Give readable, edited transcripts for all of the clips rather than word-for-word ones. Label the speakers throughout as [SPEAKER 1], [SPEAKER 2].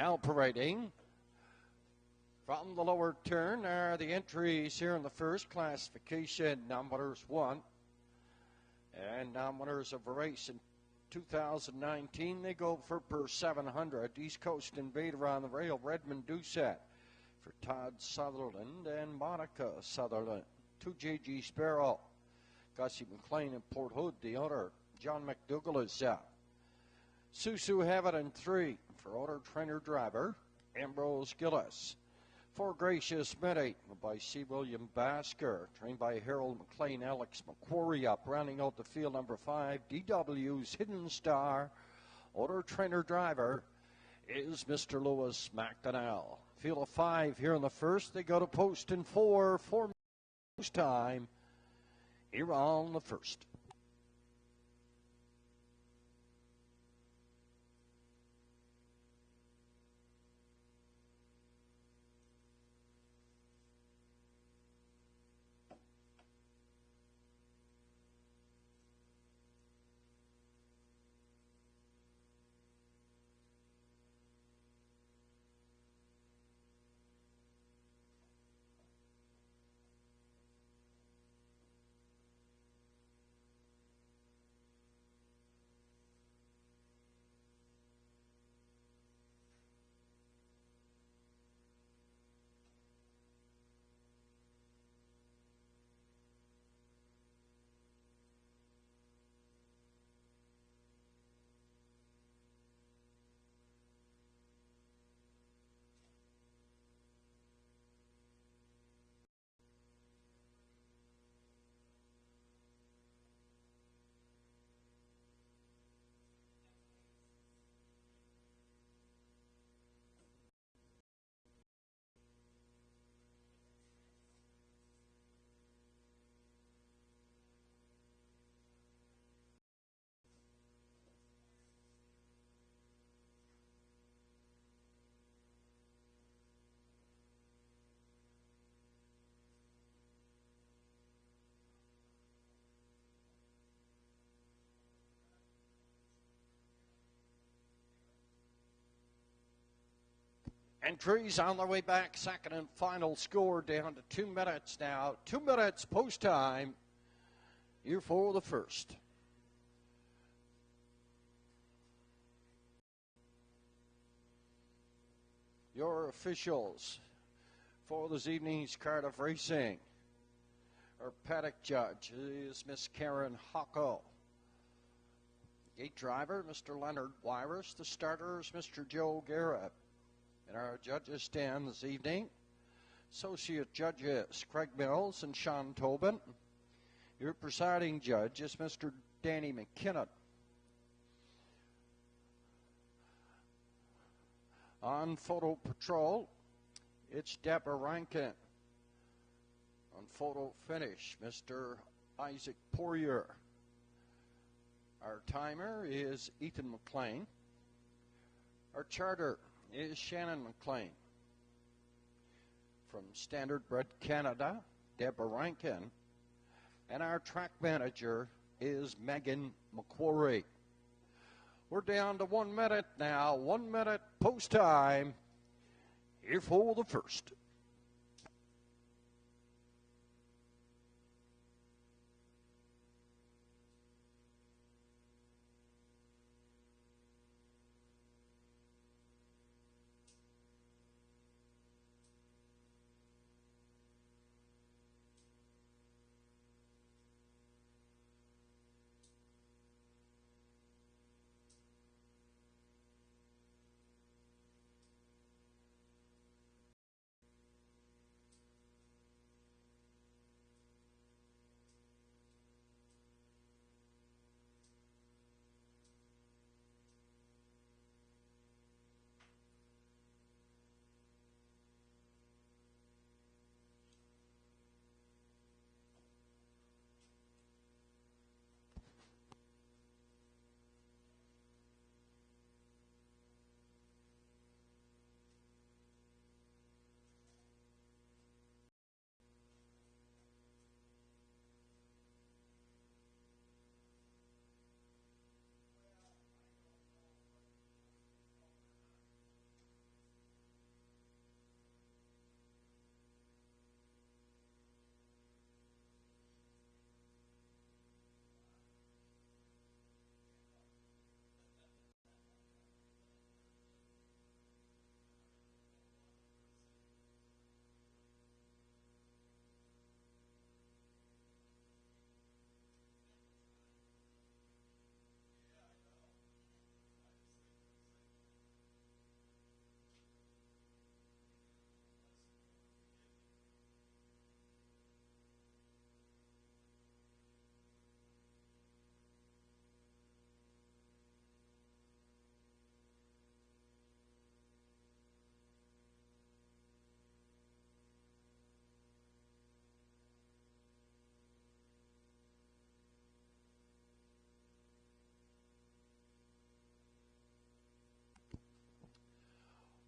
[SPEAKER 1] Now parading from the lower turn are the entries here in the first classification. Non-winners 1 and non-winners of a race in 2019. They go for per 700. East Coast Invader on the rail. Redmond Doucette for Todd Sutherland and Monica Sutherland. 2 JG Sparrow. Gussie McLean and Port Hood, the owner. John McDougall is out. Susu Havitt in 3 for owner trainer driver Ambrose Gillis. 4 Gracious Midi by C. William Basker, trained by Harold McLean, Alex McQuarrie up, rounding out the field number 5, DW's Hidden Star. Owner trainer driver is Mr. Lewis McDonnell. Field of 5 here in the first. They go to post in 4 post time here on the first. Entries on their way back, second and final score down to 2 minutes now. 2 minutes post time here for the first. Your officials for this evening's Cardiff Racing. Our paddock judge is Miss Karen Hocko. Gate driver, Mr. Leonard Wyris. The starters, Mr. Joe Garrett. And our judges stand this evening, associate judges Craig Mills and Sean Tobin. Your presiding judge is Mr. Danny McKinnon. On photo patrol, it's Deborah Rankin. On photo finish, Mr. Isaac Poirier. Our timer is Ethan McLean. Our charter is Shannon McLean. From Standard Bred Canada, Deborah Rankin. And our track manager is Megan McQuarrie. We're down to 1 minute now. 1 minute post time here for the first.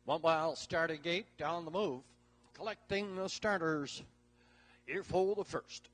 [SPEAKER 1] 1 mile starting gate down the move. Collecting the starters. Earful the first.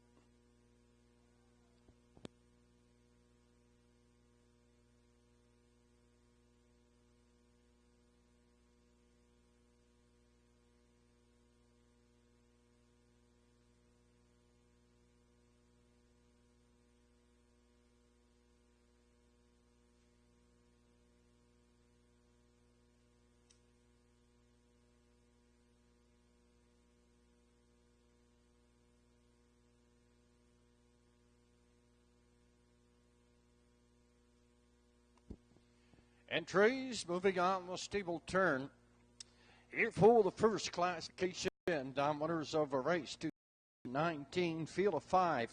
[SPEAKER 1] Entries moving on the steeple turn. Earful the first classification. Dominators of a race to 19, field of 5.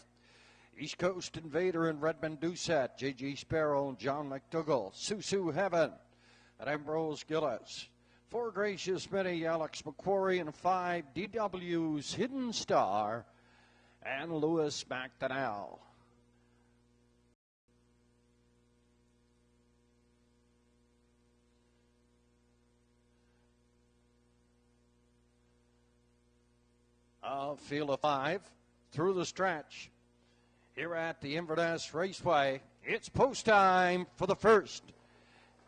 [SPEAKER 1] East Coast Invader and Redmond Doucette, J.G. Sparrow and John McDougall. Susu Heaven and Ambrose Gillis. 4 Gracious Many, Alex McQuarrie, and 5 DW's Hidden Star and Lewis McDonnell. Field of 5 through the stretch here at the Inverness Raceway. It's post time for the first.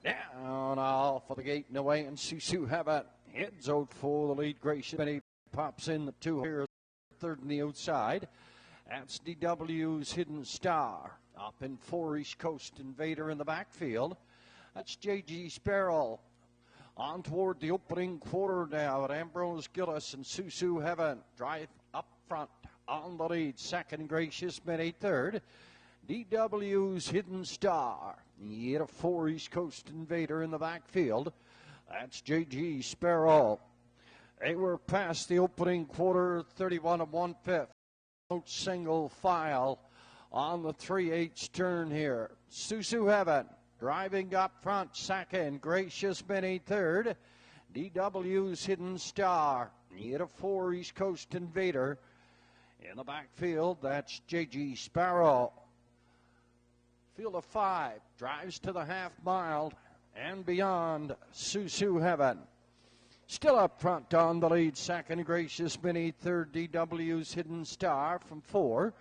[SPEAKER 1] Down off for the gate and away, and Susu Heaven heads out for the lead. Gracious Many pops in the 2 here, third on the outside. That's DW's Hidden Star. Up in 4, East Coast Invader in the backfield. That's J.G. Sparrow. On toward the opening quarter now at Ambrose Gillis and Susu Heaven. Drive up front on the lead. Second, Gracious Many. Third, DW's Hidden Star. Yet a 4, East Coast Invader in the backfield. That's J.G. Sparrow. They were past the opening quarter, 31 1/5. Out single file on the 3/8 turn here. Susu Heaven. Driving up front, second, Gracious Many, third. DW's Hidden Star. Yet a 4, East Coast Invader. In the backfield, that's J.G. Sparrow. Field of 5, drives to the half mile and beyond, Susu Heaven. Still up front on the lead, second, Gracious Many, third, DW's Hidden Star from 4.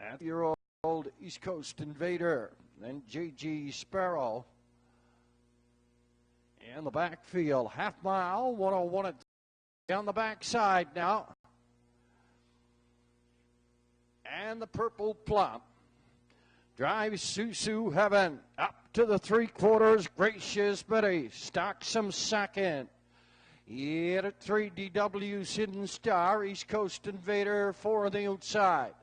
[SPEAKER 1] At your old East Coast Invader. Then J.G. Sparrow in the backfield. Half mile, 101 down the backside now. And the Purple Plum drives Susu Heaven up to the 3/4. Gracious Many stocks him second. Yet at 3, DW's Hidden Star. East Coast Invader 4 on the outside.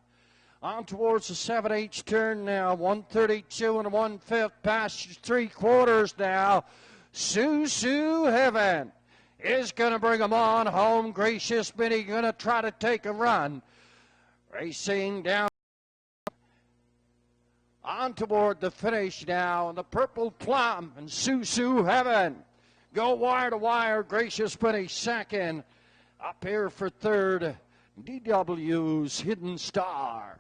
[SPEAKER 1] On towards the 7/8 turn now. 132 1/5 past 3/4 now. Susu Heaven is going to bring them on home. Gracious Many going to try to take a run. Racing down on toward the finish now. And the Purple Plum and Susu Heaven go wire to wire. Gracious Many second. Up here for third, DW's Hidden Star.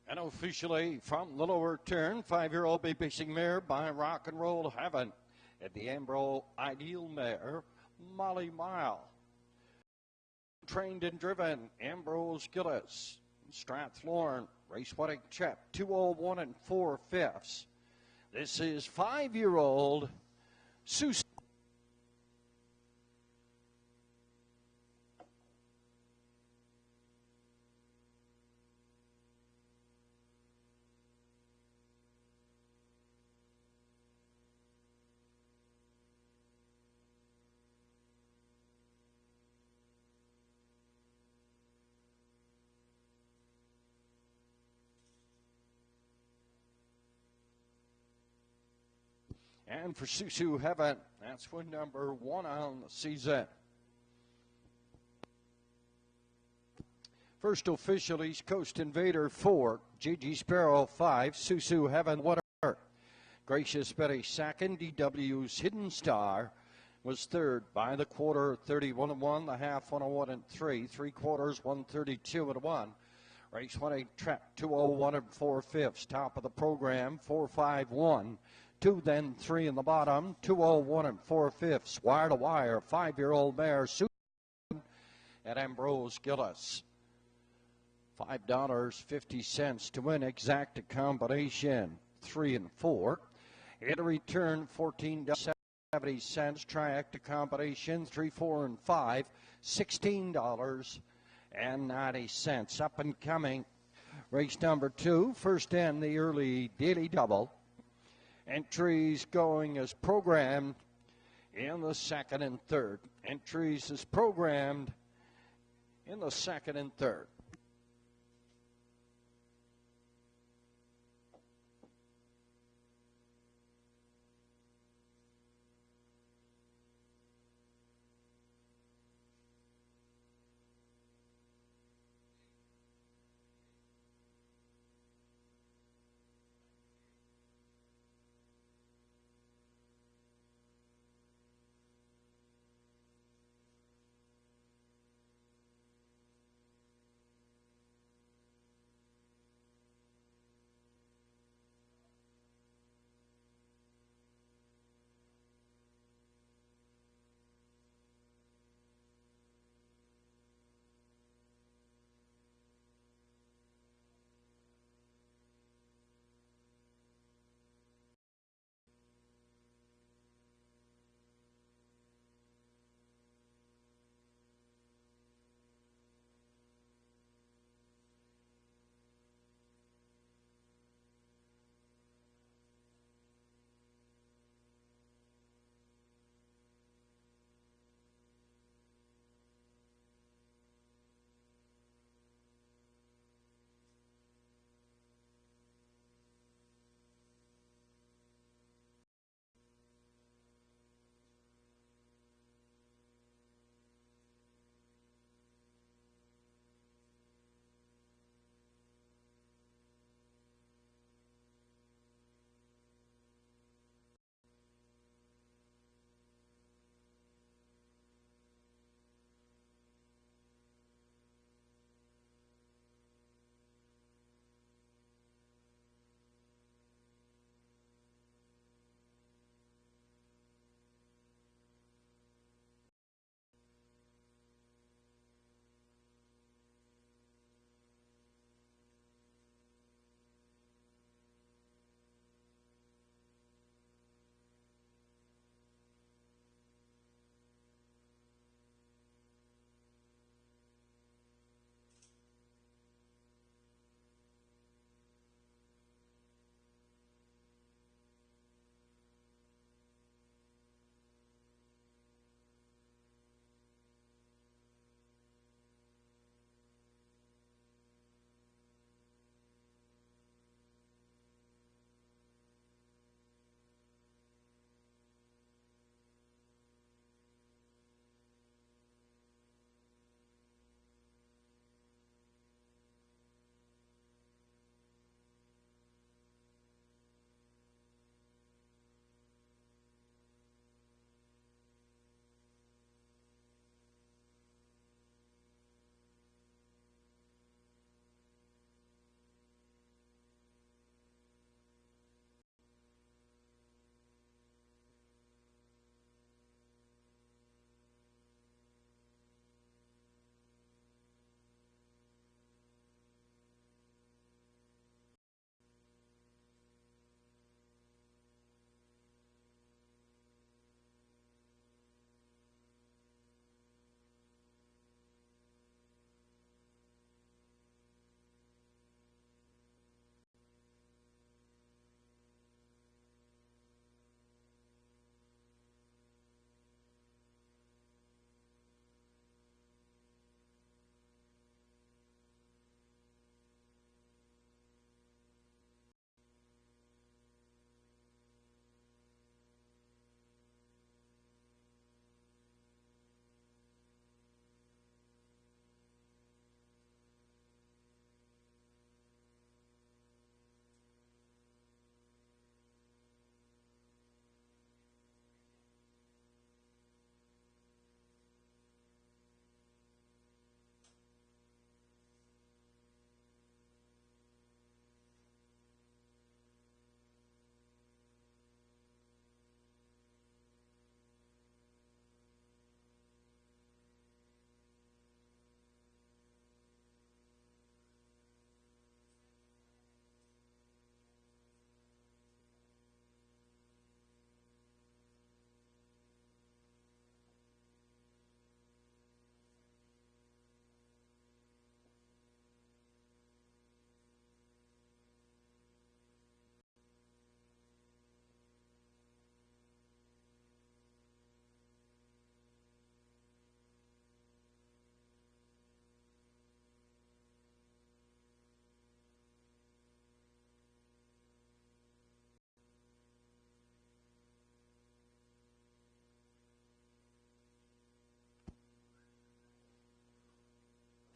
[SPEAKER 1] And officially from the lower turn, 5-year-old Babysing Mare by Rock and Roll Heaven. At the Ambro Ideal Mare, Molly Mile. Trained and driven, Ambrose Gillis. Strathlorn, race winning chap, 201 4/5. This is 5-year-old Susie. And for Susu Heaven, that's win number 1 on the season. First official, East Coast Invader 4, Gigi Sparrow 5, Susu Heaven winner. Gracious Betty second, DW's Hidden Star was third by the quarter, 31-1, the half 101 3, 3/4 132-1. Race winning trap 201 4/5. Top of the program 4-5-1. 2, then 3 in the bottom, 201 4/5. Wire to wire, 5-year-old mare Susan at Ambrose Gillis. $5.50 to win. Exacta combination 3 and 4. In return, $14.70. Triacta combination 3, 4, and 5. $16.90. Up and coming. Race number 2. First and the early daily double. Entries going as programmed in the second and third. Entries as programmed in the second and third.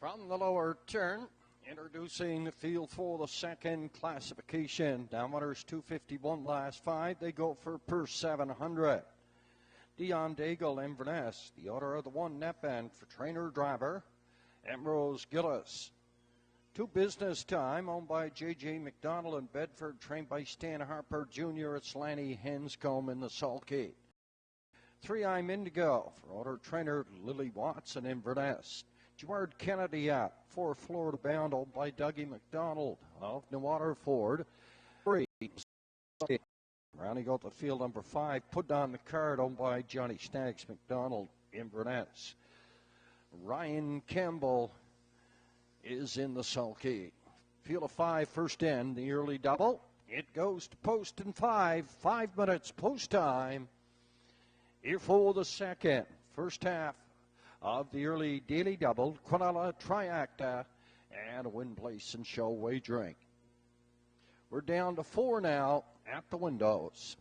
[SPEAKER 1] From the lower turn, introducing the field for the second classification. Downwinners 251 last 5. They go for per 700. Dion Daigle, Inverness, the order of the 1 Nepen for trainer driver. Ambrose Gillis. To Business Time, owned by J.J. McDonald in Bedford, trained by Stan Harper Jr. at Slaney Henscombe in the Sulky. 3 I'm Indigo for order trainer Lily Watson, Inverness. Gerard Kennedy out for Florida Bound, owned by Dougie McDonald of New Waterford. Rounding got the field number 5, put on the card, owned by Johnny Staggs McDonald, Inverness. Ryan Campbell is in the sulky. Field of 5, first in, the early double. It goes to post in 5 minutes post time. Here for the second, first half of the early daily double, Quinella Triacta, and a win place and show wagering. We're down to 4 now at the windows.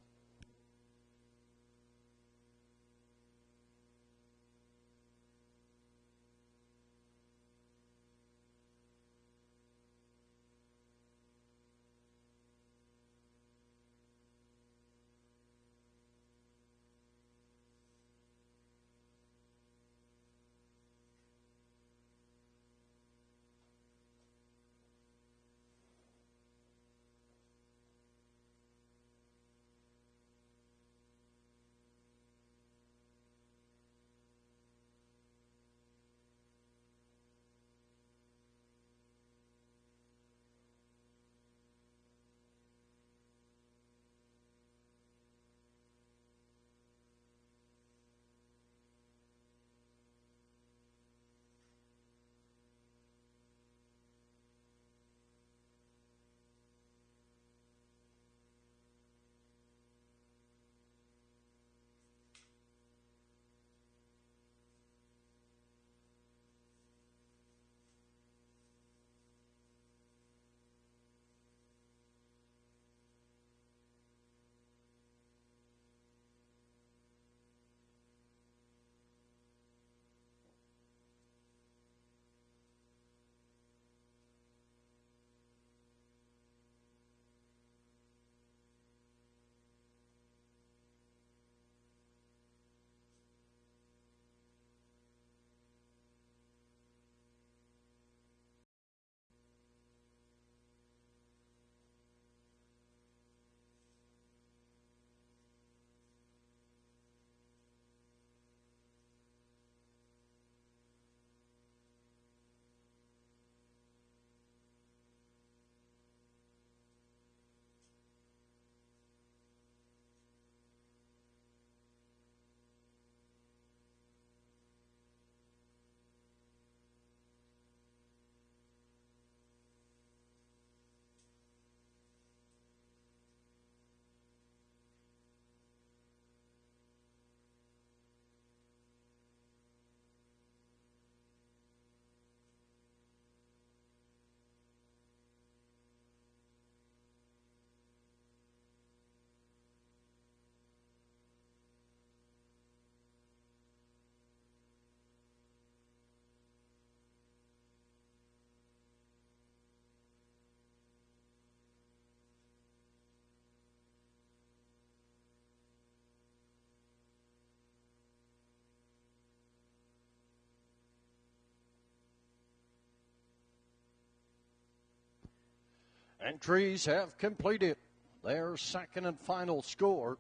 [SPEAKER 1] Entries have completed their second and final score.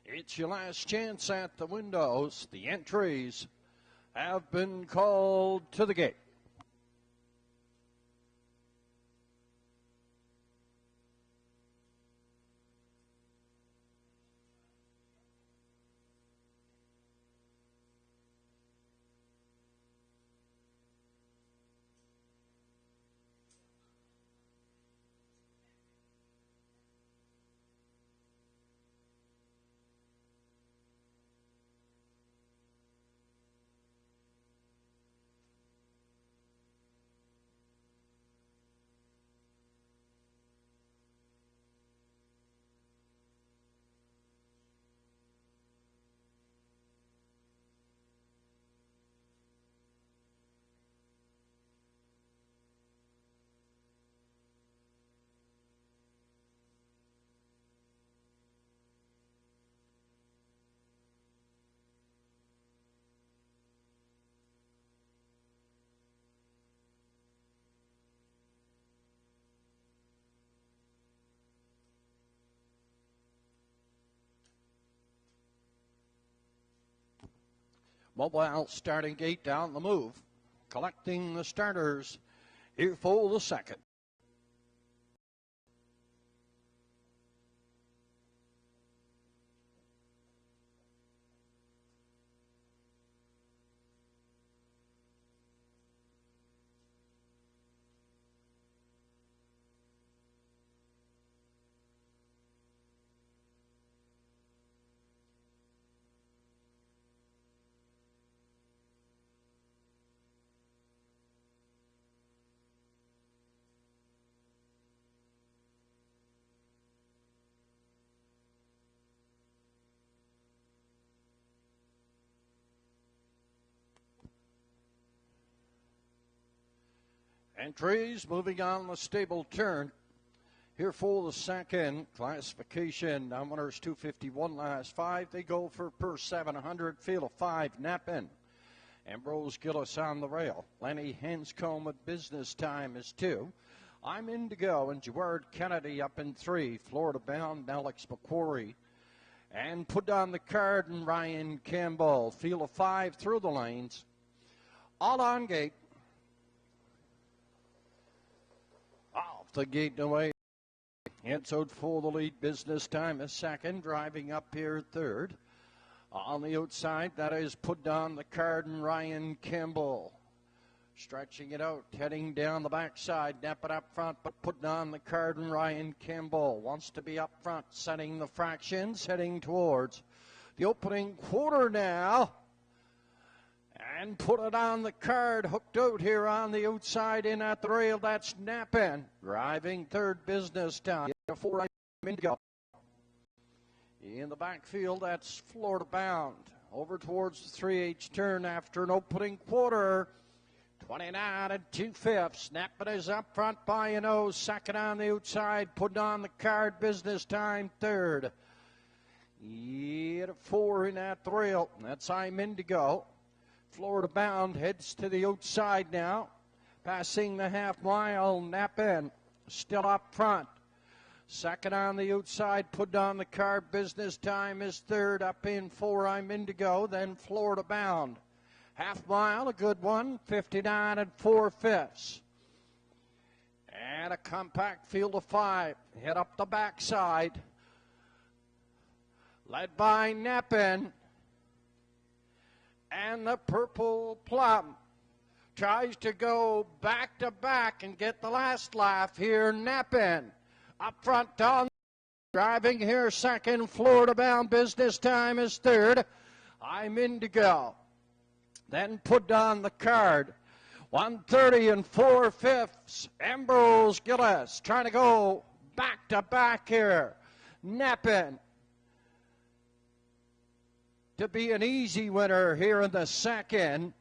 [SPEAKER 1] It's your last chance at the windows. The entries have been called to the gate. Mobile starting gate down the move. Collecting the starters here for the second. Entries moving on the stable turn. Here for the second classification. Winners 251 last 5. They go for per 700. Field of 5. Nappin. Ambrose Gillis on the rail. Lenny Hanscombe at business time is 2. I'm Indigo and Gerard Kennedy up in 3. Florida bound Alex McQuarrie. And put on the card and Ryan Campbell. Field of 5 through the lanes. All on gate. Off the gate and away. It's out for the lead. Business time is second. Driving up here third. On the outside, that is put on the card and Ryan Campbell. Stretching it out, heading down the backside. Nap it up front, but putting on the card and Ryan Campbell. Wants to be up front, setting the fractions, heading towards the opening quarter now. And put it on the card, hooked out here on the outside in at the rail. That's Nappin. Driving third. Business time. 4 Indigo. In the backfield, that's Florida bound. Over towards the 3H turn after an opening quarter. 29 2/5. Nappin is up front by a nose. Second on the outside. Putting on the card. Business time. Third. 4 in at the rail. That's I'm Indigo. Florida bound heads to the outside now. Passing the half mile. Nappin still up front. Second on the outside, put on the card. Business time is third. Up in 4, I'm Indigo. Then Florida bound. Half mile, a good one. 59 4/5. And a compact field of 5. Head up the backside. Led by Nappin. And the Purple Plum tries to go back to back and get the last laugh here. Nappin. Up front, Don driving here second. Florida bound. Business time is third. I'm Indigo. Then put on the card. 130 4/5. Ambrose Gillis trying to go back to back here. Nappin to be an easy winner here in the second.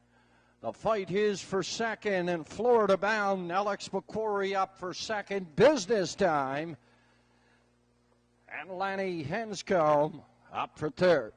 [SPEAKER 1] The fight is for second, and Florida bound Alex McQuarrie up for second. Business time. And Lenny Hanscombe up for third.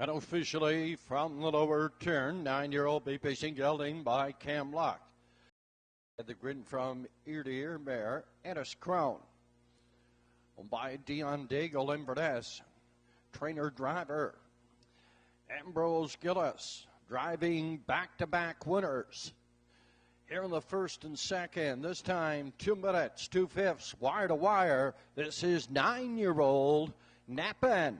[SPEAKER 1] And officially from the lower turn, 9-year-old Be Patient gelding by Cam Locke. At the grid from ear to ear mare, Ennis Crown. By Dion Daigle, Inverness. Trainer driver, Ambrose Gillis, driving back-to-back winners. Here in the first and second, this time 2 minutes, 2/5, wire to wire. This is 9-year-old Nappin.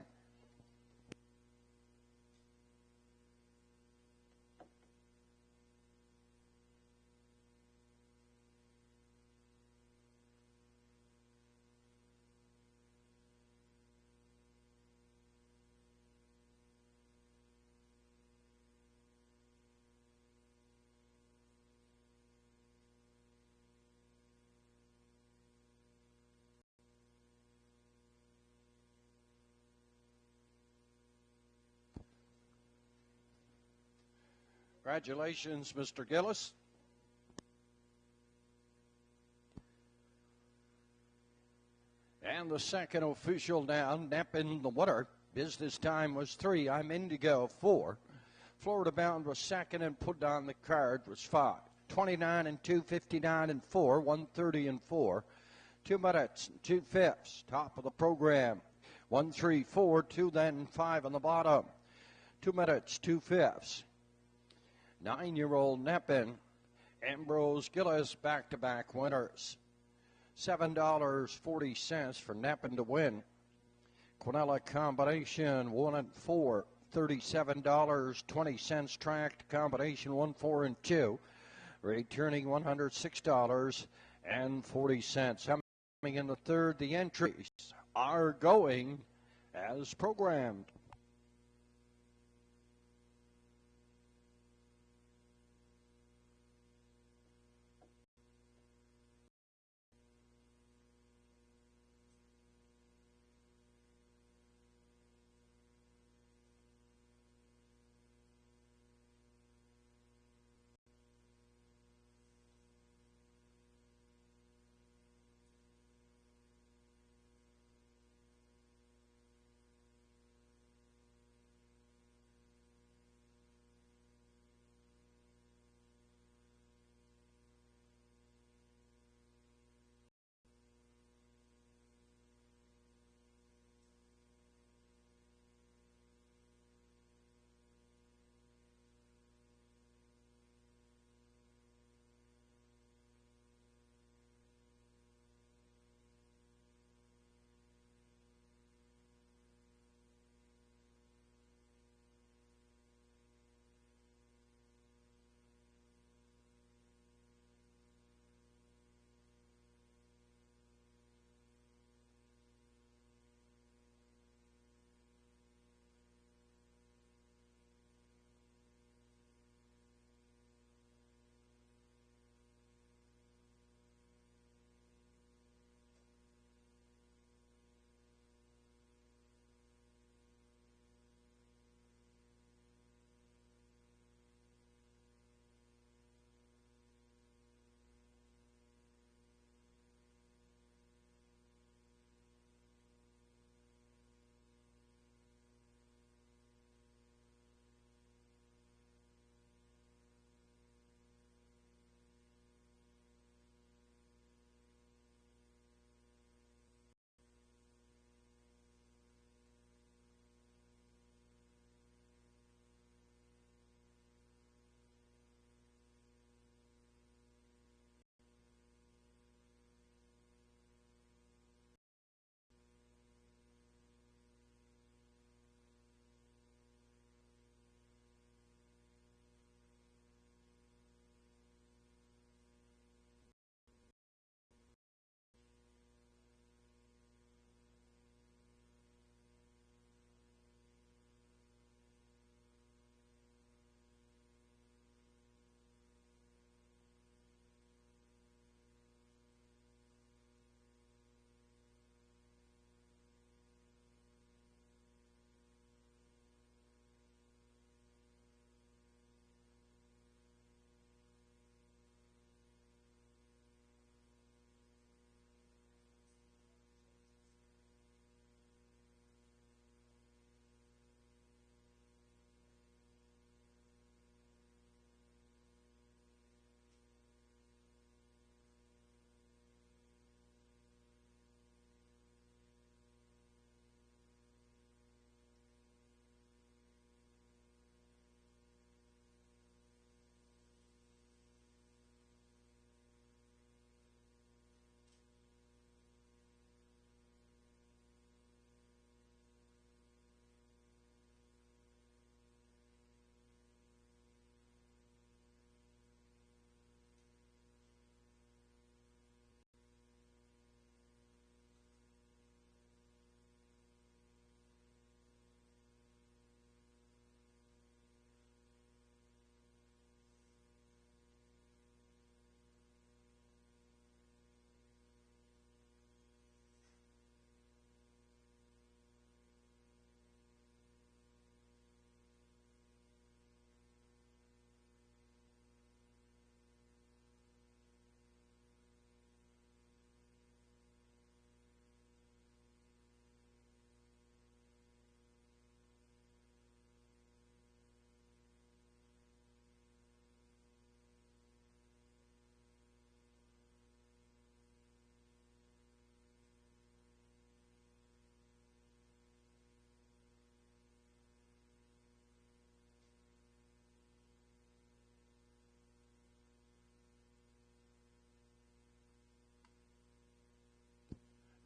[SPEAKER 1] Congratulations, Mr. Gillis. And the second official down, Nappin the winner. Business time was 3. I'm Indigo 4. Florida Bound was second and put on the card was 5. 29 and 2, 59 and 4, 130 and 4. 2 minutes, 2/5. Top of the program. 1, 3, 4, 2, then 5 on the bottom. 2 minutes, 2/5. 9-year-old Nappin, Ambrose Gillis, back-to-back winners. $7.40 for Nappin to win. Quinella combination 1 and 4, $37.20 tracked. Combination 1, 4, and 2, returning $106.40. Coming in the third, the entries are going as programmed.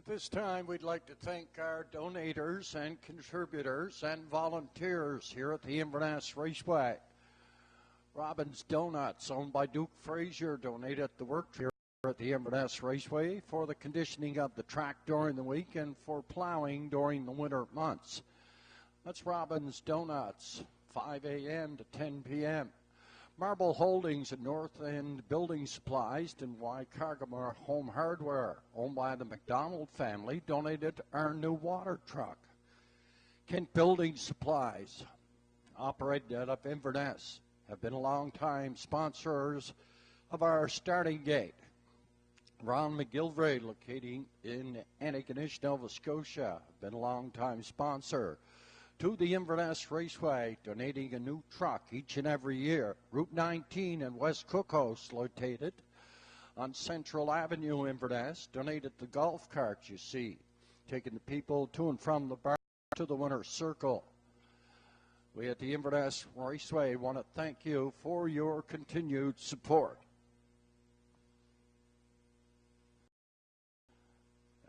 [SPEAKER 1] At this time, we'd like to thank our donators and contributors and volunteers here at the Inverness Raceway. Robin's Donuts, owned by Duke Fraser, donated the work here at the Inverness Raceway for the conditioning of the track during the week and for plowing during the winter months. That's Robin's Donuts, 5 a.m. to 10 p.m. Marble Holdings and North End Building Supplies and Waikagama Home Hardware, owned by the McDonald family, donated our new water truck. Kent Building Supplies, operated out of Inverness, have been a long-time sponsors of our starting gate. Ron McGilvray, locating in Antigonish, Nova Scotia, have been a long-time sponsor to the Inverness Raceway, donating a new truck each and every year. Route 19 and West Cookhouse, located on Central Avenue, Inverness, donated the golf carts you see, taking the people to and from the bar to the winter circle. We at the Inverness Raceway want to thank you for your continued support.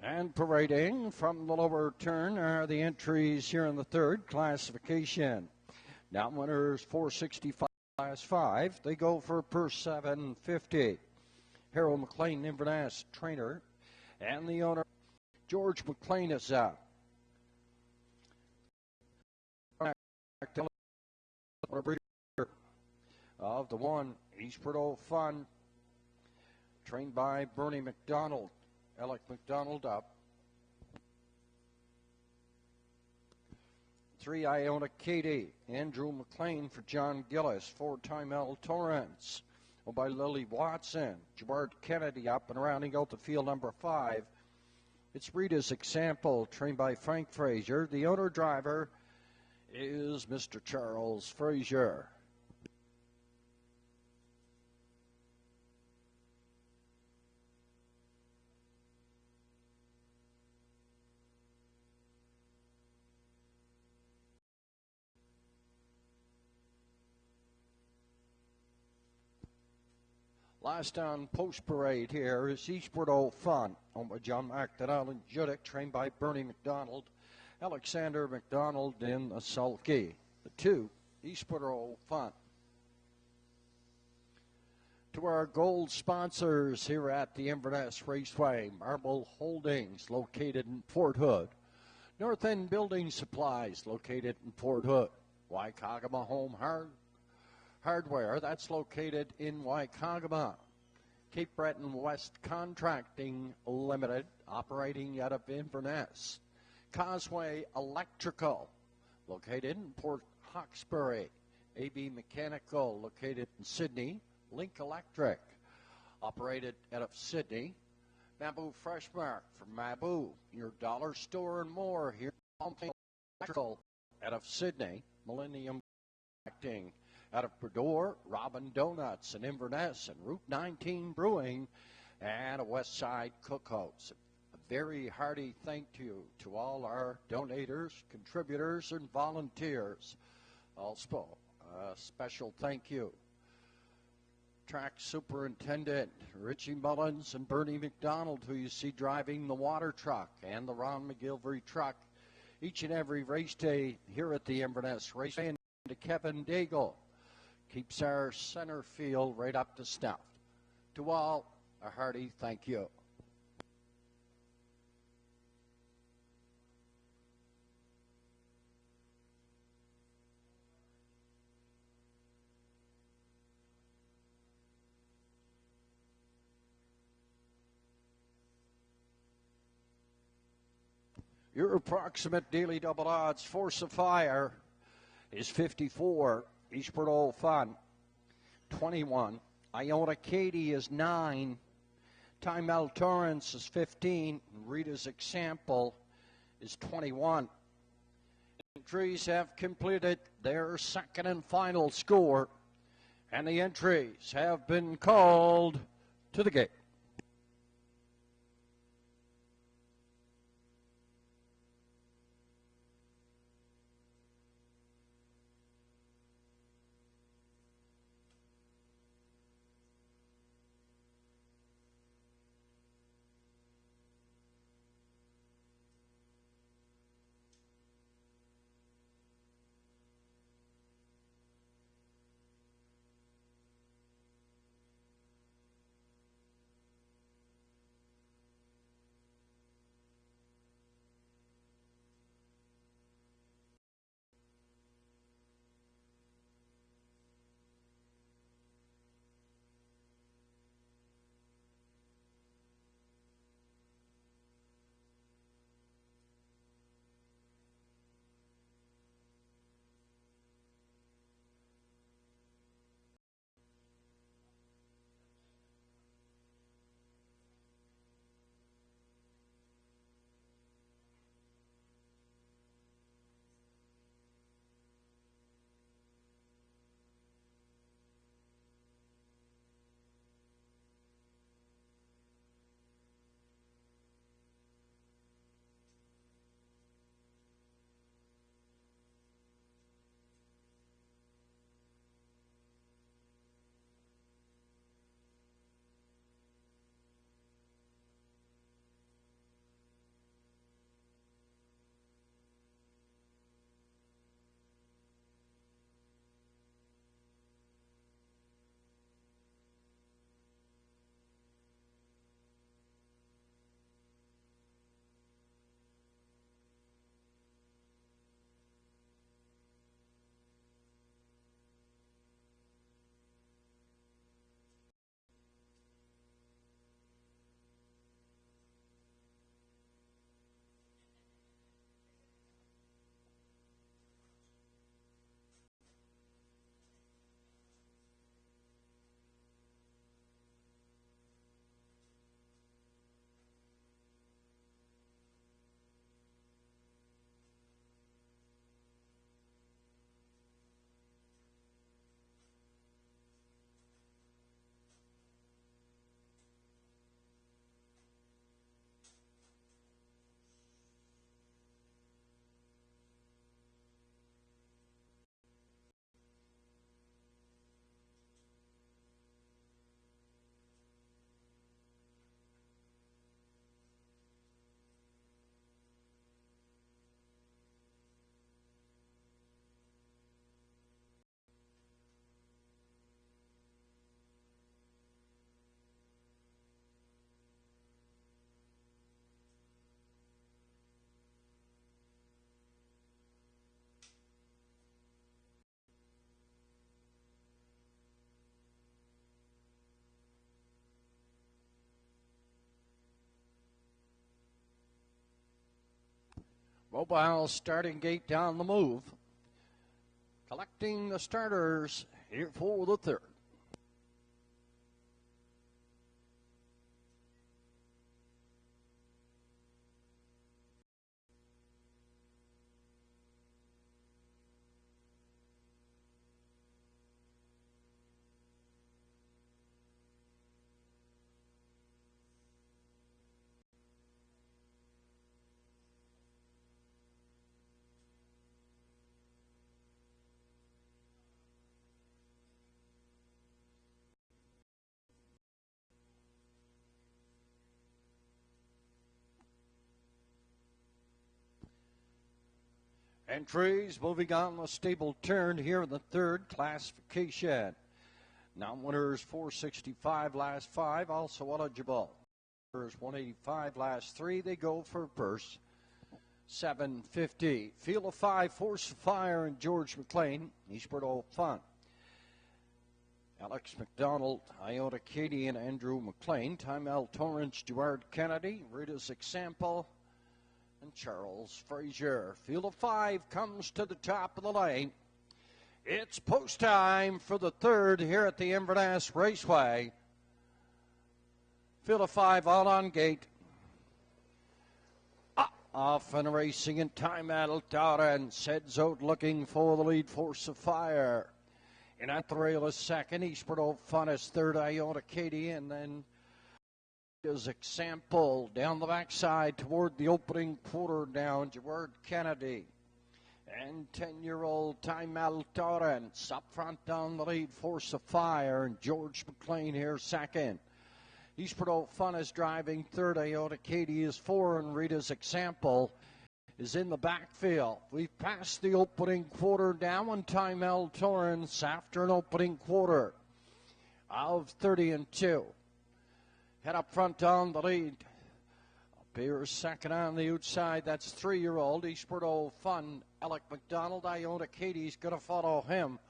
[SPEAKER 1] And parading from the lower turn are the entries here in the third classification. Now winners 465 class 5. They go for per 750. Harold McLean, Inverness trainer, and the owner George McLean is out. Of the one, Eastward Old Fun, trained by Bernie McDonald. Alec McDonald up. 3, Iona Katie. Andrew McLean for John Gillis. 4, Time L. Torrance. By Lily Watson. Gerard Kennedy up and rounding out the field number 5. It's Rita's Example, trained by Frank Fraser. The owner driver is Mr. Charles Fraser. Last on post parade here is Eastward Old Fun, owned by John McDonald and Judick, trained by Bernie McDonald. Alexander McDonald in the sulky. The 2, Eastward Old Fun. To our gold sponsors here at the Inverness Raceway, Marble Holdings, located in Fort Hood. North End Building Supplies, located in Fort Hood. Waikagama Home Hardware, that's located in Waikagama. Cape Breton West Contracting Limited, operating out of Inverness. Causeway Electrical, located in Port Hawkesbury. AB Mechanical, located in Sydney. Link Electric, operated out of Sydney. Mabu Freshmark from Mabu, your dollar store and more here. Electrical out of Sydney. Millennium Acting out of Bredor. Robin Donuts in Inverness, and Route 19 Brewing, and a West Side Cookhouse. A very hearty thank you to all our donators, contributors, and volunteers. Also, a special thank you. Track Superintendent Richie Mullins and Bernie McDonald, who you see driving the water truck and the Ron McGilvery truck each and every race day here at the Inverness Raceway. And to Kevin Daigle, keeps our center field right up to snuff. To all, a hearty thank you. Your approximate daily double odds: Force of Fire is 54. Eastward Old Fun, 21. Iona Katie is 9. Time L. Torrance is 15. Rita's Example is 21. Entries have completed their second and final score, and the entries have been called to the gate. Mobile starting gate down the move. Collecting the starters here for the third. Entries moving on the stable turn here in the third classification. Non-winners 465 last 5, also eligible. Winners 185 last 3, they go for purse 750. Field of 5, Force of Fire and George McLean. Eastward All Fun. Alex McDonald, Iota Katie, and Andrew McLean. Time L. Torrance, Gerard Kennedy, Rita's Example, and Charles Frazier. Field of 5 comes to the top of the lane. It's post time for the third here at the Inverness Raceway. Field of 5 all on gate. Off and racing in time at Altara, and Sedzot looking for the lead. Force of Fire. And at the rail is second. Eastward All Fun is third. Iota Katie, and then his Example down the backside toward the opening quarter down. Gerard Kennedy and 10-year-old Time Al Torrance up front down the lead. Force of Fire and George McLean here second. Eastward All Fun is driving third. Iota Katie is 4, and Rita's Example is in the backfield. We've passed the opening quarter down on Time L Torrance after an opening quarter of 30-2. Head up front on the lead. Appears second on the outside. That's 3-year-old Eastward All Fun. Alec McDonald, Iota Katie's going to follow him.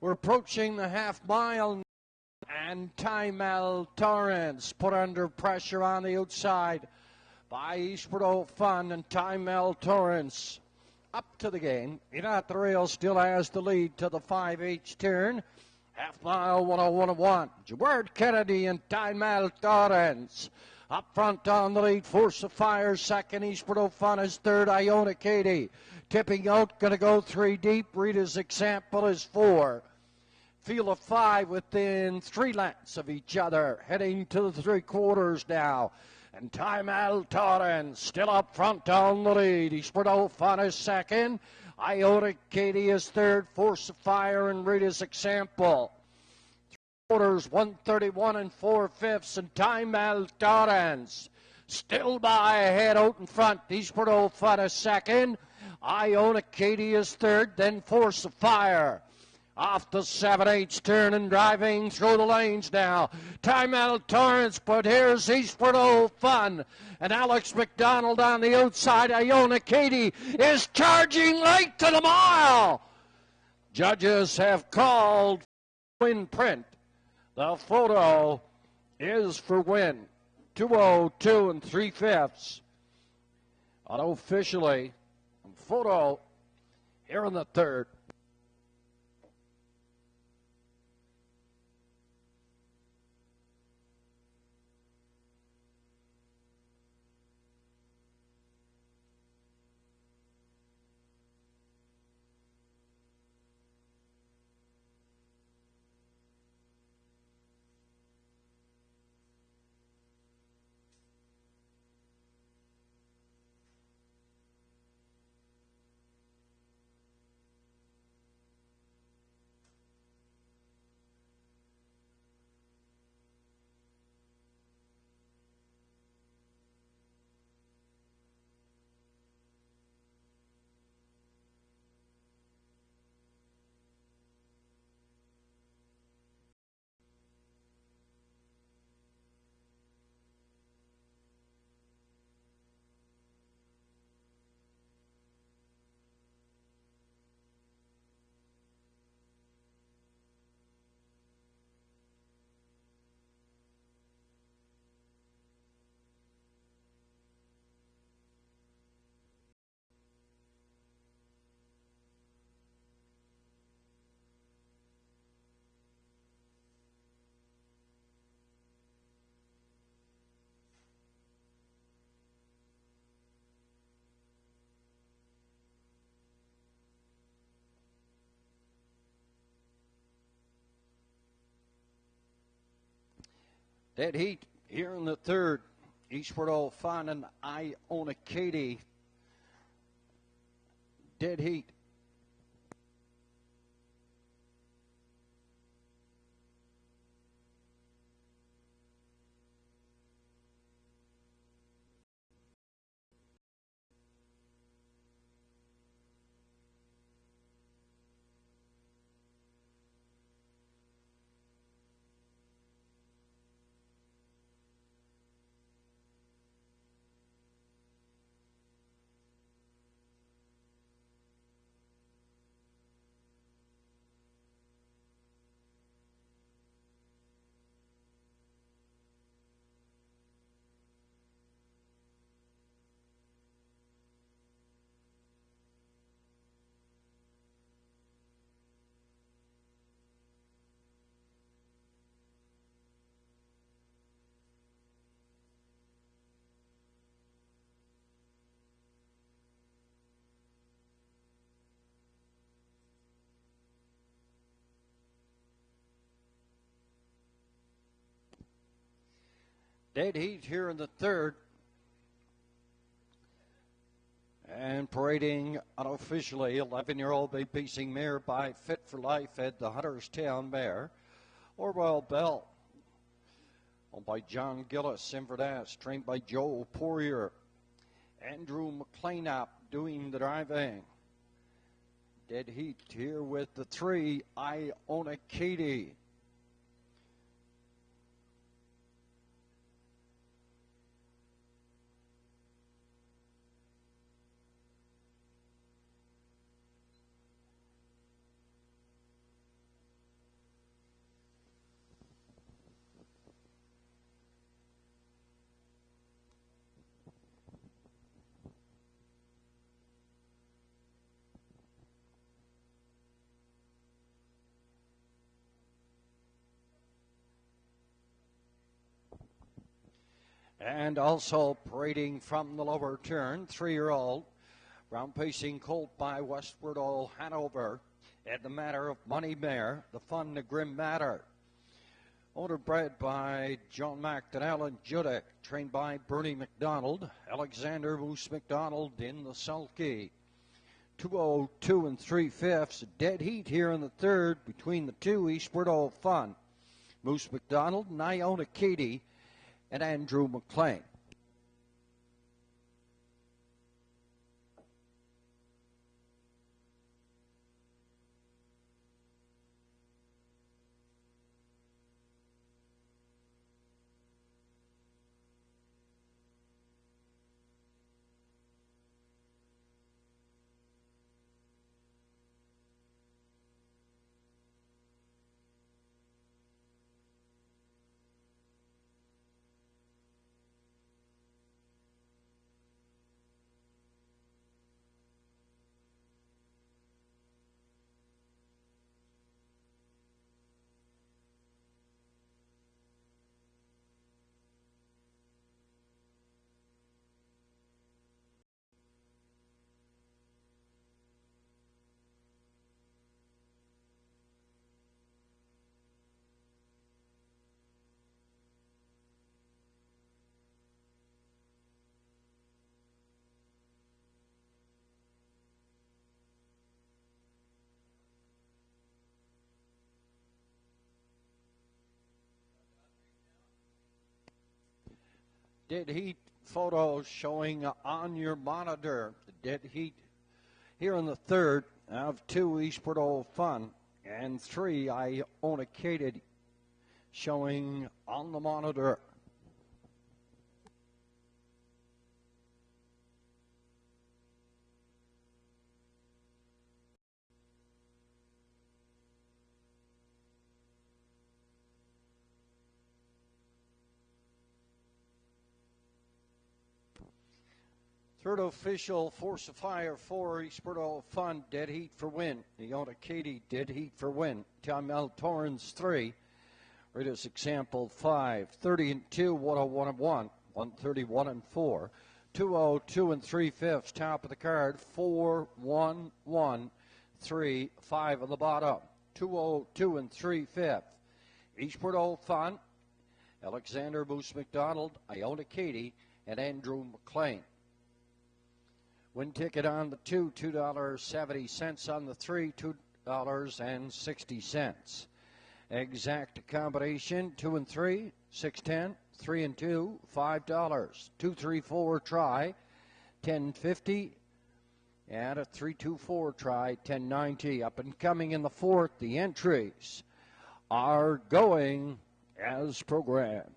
[SPEAKER 1] We're approaching the half mile, and Time L Torrance put under pressure on the outside by Eastward All Fun, and Time L Torrance up to the game. In at the rail, still has the lead to the 5H turn. Half mile 101. Gerard Kennedy and Time L Torrance up front on the lead. Force of Fire second. Eastward All Fun is third. Iona Katie tipping out, going to go 3 deep. Rita's Example is 4. Field of 5 within 3 lengths of each other, heading to the 3 quarters now. And Time Al Torrance still up front on the lead. Eastward All Fun is second. Iota Katie is third. Force of Fire and Rita's Example. 3 quarters, 131 and 4/5, and Time Al Torrance still by ahead out in front. Eastward All Fun is second. Iota Katie is third. Then Force of Fire. Off the 7/8 turn and driving through the lanes now. Time Out Torrance, but here's Eastward All Fun. And Alex McDonald on the outside. Iona Katie is charging late to the mile. Judges have called win print. The photo is for win. 2:02 and 3/5. Unofficially, photo here in the third. Dead heat here in the third. Eastward All Fun and Iona Katie. Dead heat. Dead heat here in the third. And parading unofficially, 11-year-old bay-pacing mare by Fit for Life at the Hunterstown mare. Orwell Bell, owned by John Gillis, Inverness, trained by Joe Poirier. Andrew McClainop doing the driving. Dead heat here with the 3, Iona Katie. And also parading from the lower turn, 3-year-old, round pacing colt by Westward All Hanover at the Matter of Money mare, the Fun the Grim Matter. Owner bred by John McDonnell and Judick, trained by Bernie McDonald, Alexander Moose McDonald in the sulky. 202 3/5, dead heat here in the third between the 2, Eastward All Fun, Moose McDonald and Iona Katie, and Andrew McLean. Dead heat photos showing on your monitor. The dead heat here in the third of 2, Eastward All Fun, and 3, Iona Katie, showing on the monitor. Third official, Force of Fire 4, Eastward All Fun, dead heat for win. Iona Katie, dead heat for win. Tom L. Torrens 3. Rita's Example 5. 30 and 2, 101 and 1. 131 and 4. 202 and 3/5, top of the card. 4, 1, 1, 3, 5 on the bottom. 202 and 3/5. Eastward All Fun Alexander Moose McDonald, Iona Katie, and Andrew McLean. Win ticket on the two, $2.70. On the three, $2.60. Exact combination, 2 and 3, $6.10, 3 and 2, $5. 2, 3, 4 try, $10.50. And a 3-2-4 try, $10.90. Up and coming in the fourth, the entries are going as programmed.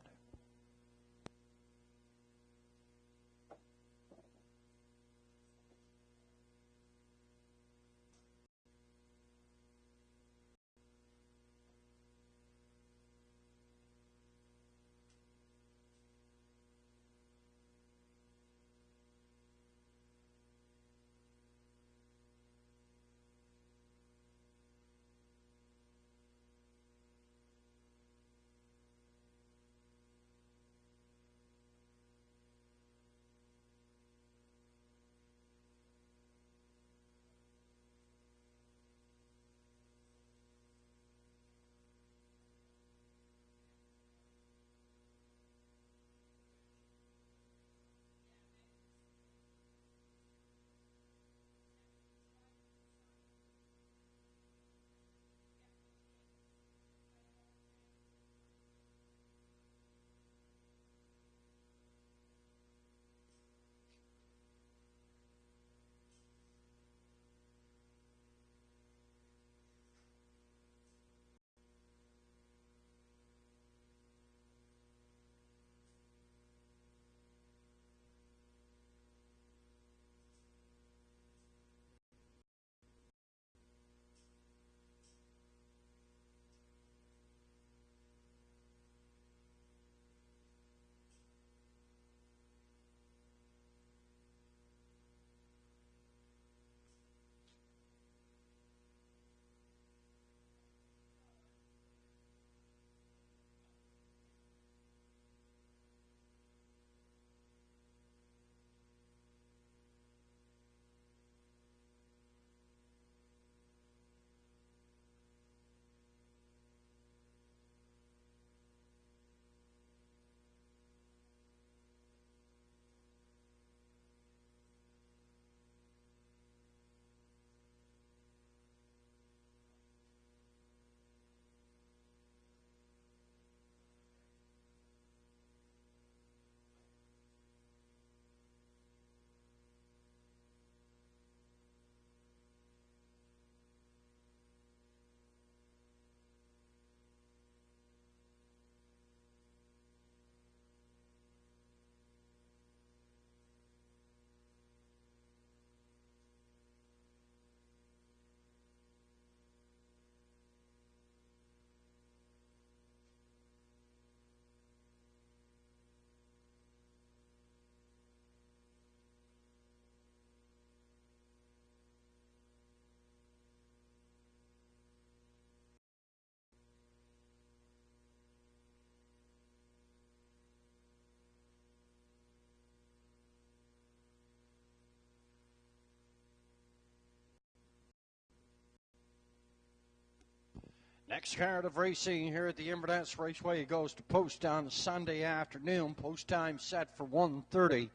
[SPEAKER 1] Next card of racing here at the Inverness Raceway goes to post on Sunday afternoon. Post time set for 1:30.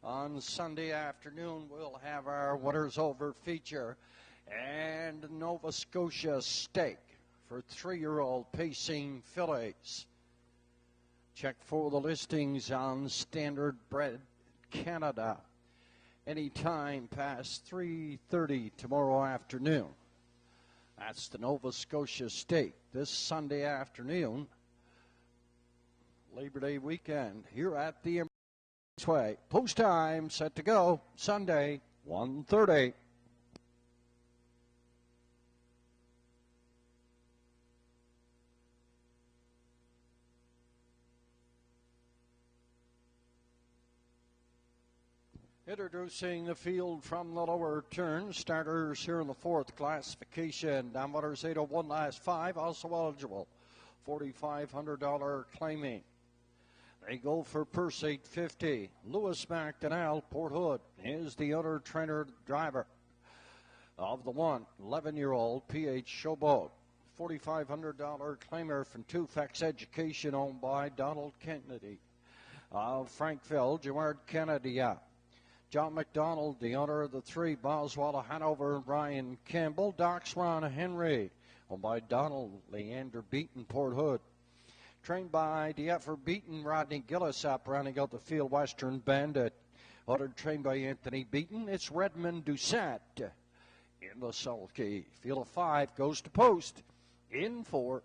[SPEAKER 1] On Sunday afternoon, we'll have our Winners Over feature and Nova Scotia Stake for 3-year-old pacing fillies. Check for the listings on Standard Bred Canada anytime past 3:30 tomorrow afternoon. That's the Nova Scotia Stake this Sunday afternoon, Labor Day weekend, here at the Inverness Raceway. Post time set to go Sunday, 1:30. Introducing the field from the lower turn. Starters here in the fourth classification. Downwaters 801 last 5, also eligible. $4,500 claiming. They go for purse 850. Lewis McDonnell, Port Hood, is the owner, trainer, driver of the 11-year-old PH Showboat. $4,500 claimer from Tufax Education, owned by Donald Kennedy. Frankville, Gerard Kennedy. John McDonald, the owner of the 3, Boswell, Hanover, Ryan Campbell. Docks Ron Henry, owned by Donald Leander Beaton, Port Hood. Trained by DFR Beaton, Rodney Gillisop, rounding out the field, Western Bandit. Ordered trained by Anthony Beaton. It's Redmond Doucette in the sulky. Field of 5 goes to post in 4.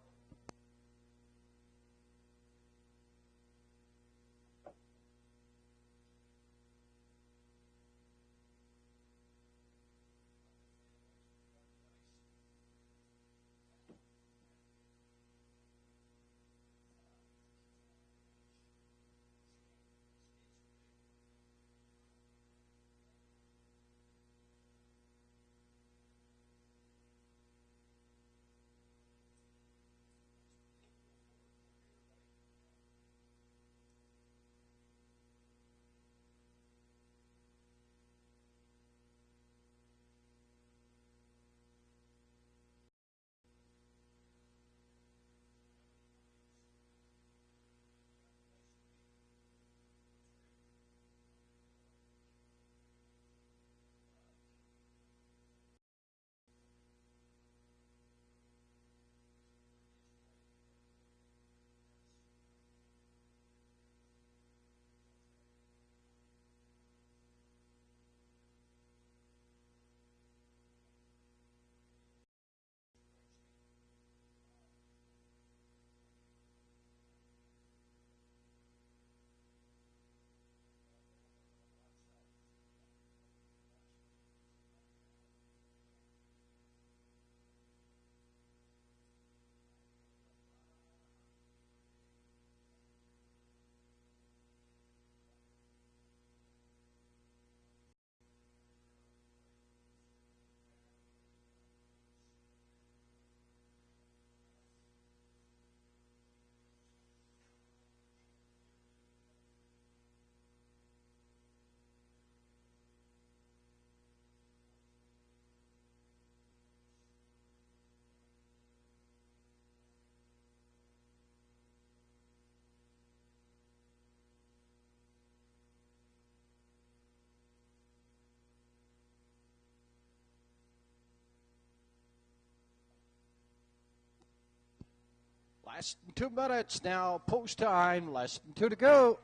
[SPEAKER 1] Less than 2 minutes now, post time, less than 2 to go.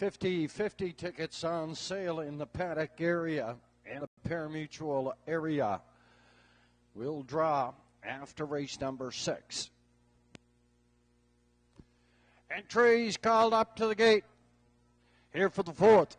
[SPEAKER 1] $50 tickets on sale in the paddock area and the parimutuel area. We'll draw after race number 6. Entries called up to the gate. Here for the 4th.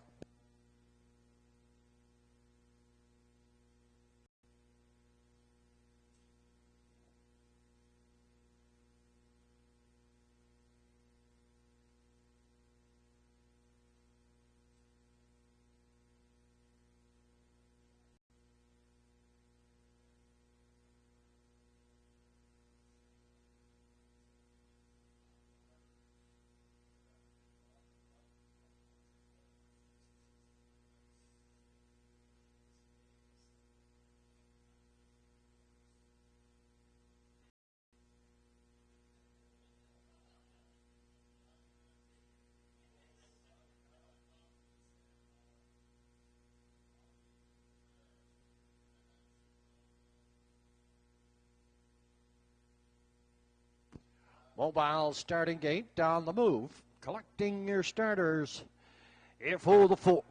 [SPEAKER 1] Mobile starting gate down the move. Collecting your starters. Here for the fourth.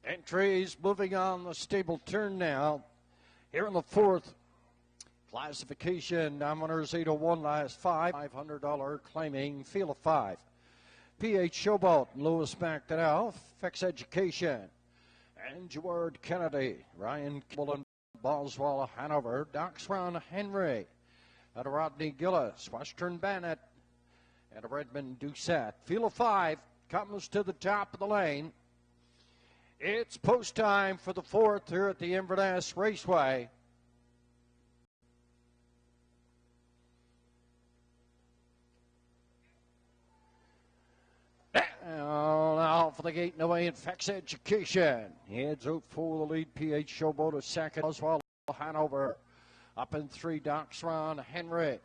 [SPEAKER 1] Entries moving on the stable turn now. Here in the fourth classification, nominators 801 last five, $500 claiming field of five. P.H. Showboat, Lewis backed it out. Fex Education and Gerard Kennedy. Ryan Kimball and Boswell Hanover. Doxron Henry. And Rodney Gillis. Western Bandit and a Redmond Doucette. Field of five comes to the top of the lane. It's post time for the fourth here at the Inverness Raceway. Now for the gate and away in Fex Education. Heads out for the lead. P.H. Showboat a second. Oswald Hanover. Up in three, Doxron Henry.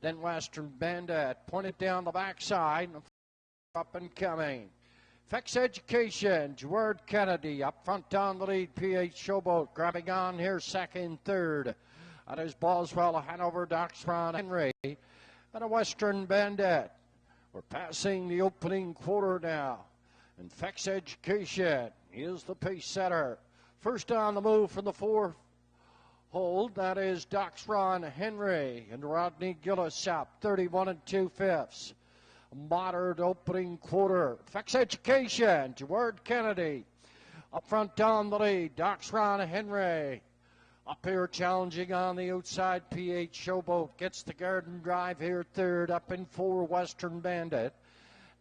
[SPEAKER 1] Then Western Bandit. Pointed down the backside. Up and coming. Fex Education, Gerard Kennedy up front on the lead. P.H. Showboat grabbing on here second, third. That is Boswell, Hanover, Doxron, Henry, and a Western Bandit. We're passing the opening quarter now. And Fex Education is the pace setter. First on the move from the fourth hold. That is Doxron Henry and Rodney Gillis up 31 2/5. Moderate opening quarter. Fex Education, Gerard Kennedy. Up front down the lead, Doxron Henry. Up here challenging on the outside, P.H. Showboat gets the garden drive here third. Up in four, Western Bandit.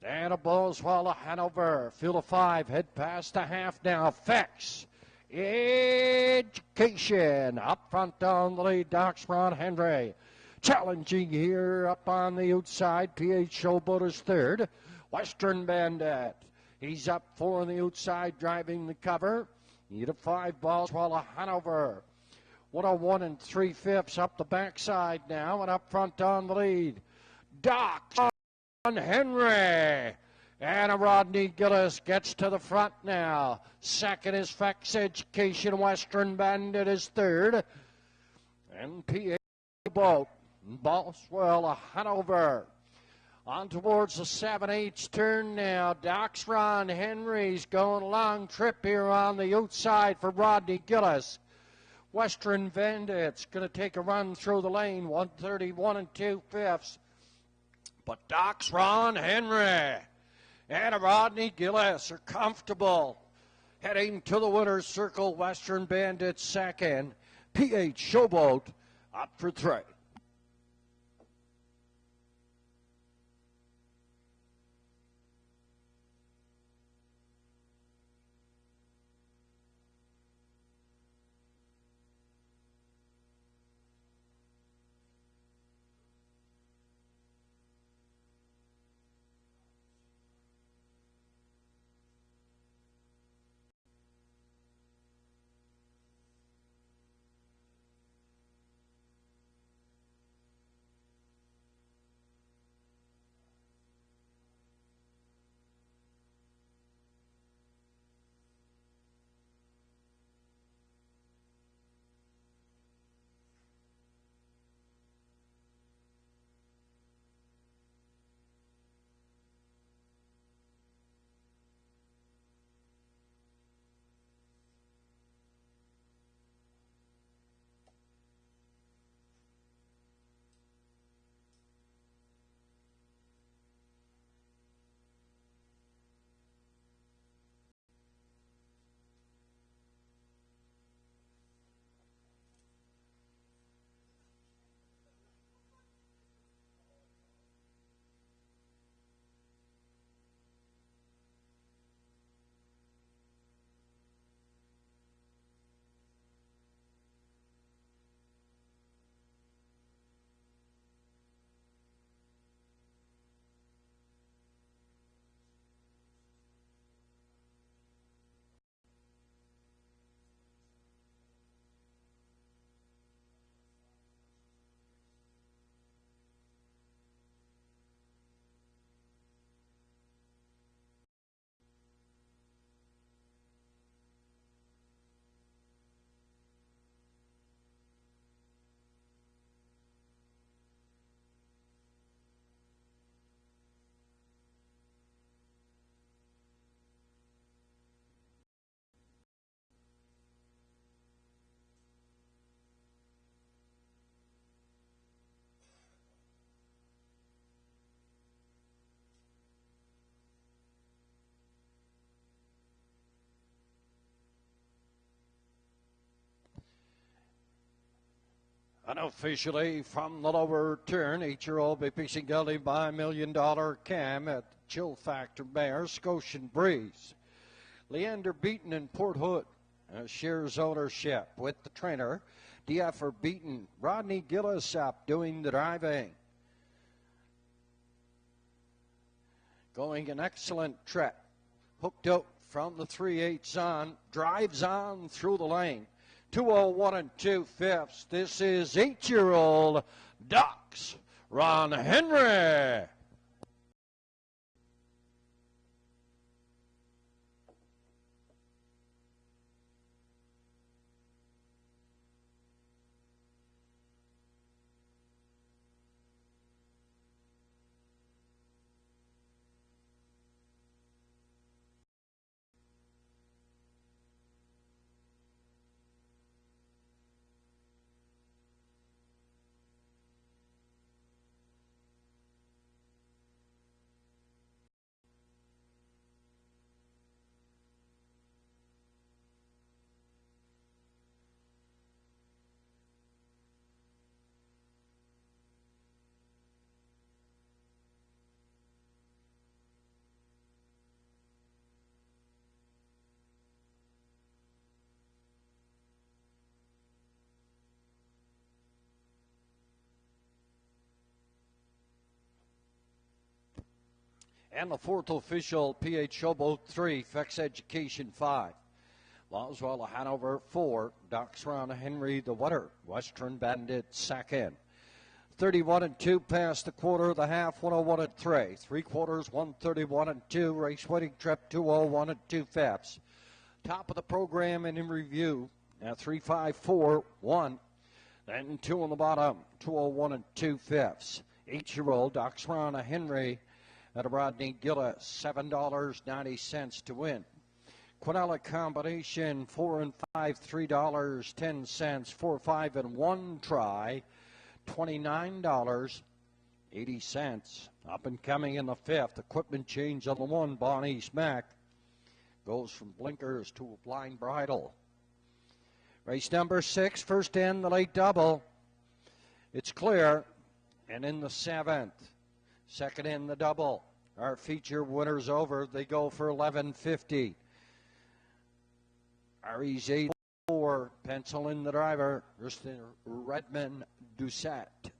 [SPEAKER 1] Dan Boswell, Hanover. Field of five, head past the half now. Fex Education. Up front down the lead, Doxron Henry. Challenging here up on the outside. P.H. Showboat is third. Western Bandit. He's up four on the outside, driving the cover. Need a five balls while a Hanover. 101 3/5 up the backside now, and up front on the lead. Doxron Henry. And a Rodney Gillis gets to the front now. Second is Fex Education. Western Bandit is third. And P.H. Showboat. Boswell, Hanover. On towards the 7/8 turn now. Doxron Henry's going a long trip here on the outside for Rodney Gillis. Western Bandit's going to take a run through the lane. 131 2/5. But Doxron Henry and Rodney Gillis are comfortable. Heading to the winner's circle. Western Bandit second. P.H. Showboat up for three. Unofficially from the lower turn, 8-year-old be pacing guided by $1 Million Cam at Chill Factor Mare, Scotian Breeze. Leander Beaton in Port Hood shares ownership with the trainer. DF for Beaton. Rodney Gillisop doing the driving. Going an excellent trip. Hooked out from the 3/8 on. Drives on through the lane. 201 2/5. This is 8-year-old Ducks Ron Henry. And the fourth official, PH Showboat 3, Fex Education 5. Boswell Hanover 4, Ducks Ron Henry the Water, Western Bandit second. 31 2 past the quarter of the half, 101 3. 3/4, 131 2. Race winning trip 201 2/5. Top of the program and in review at 3-5-4-1. Then 2 on the bottom, 201 2/5. 8-year-old Ducks Ron Henry at a Rodney Gillis, $7.90 to win. Quinella combination, 4 and 5, $3.10. 4, 5, and 1 try, $29.80. Up and coming in the fifth. Equipment change on the 1, Bonnie Smack. Goes from blinkers to a blind bridle. Race number 6, first in the late double. It's clear. And in the 7th. Second in the double. Our feature winners over. They go for $11.50. RE's 8-4. Pencil in the driver. Redmond Doucette.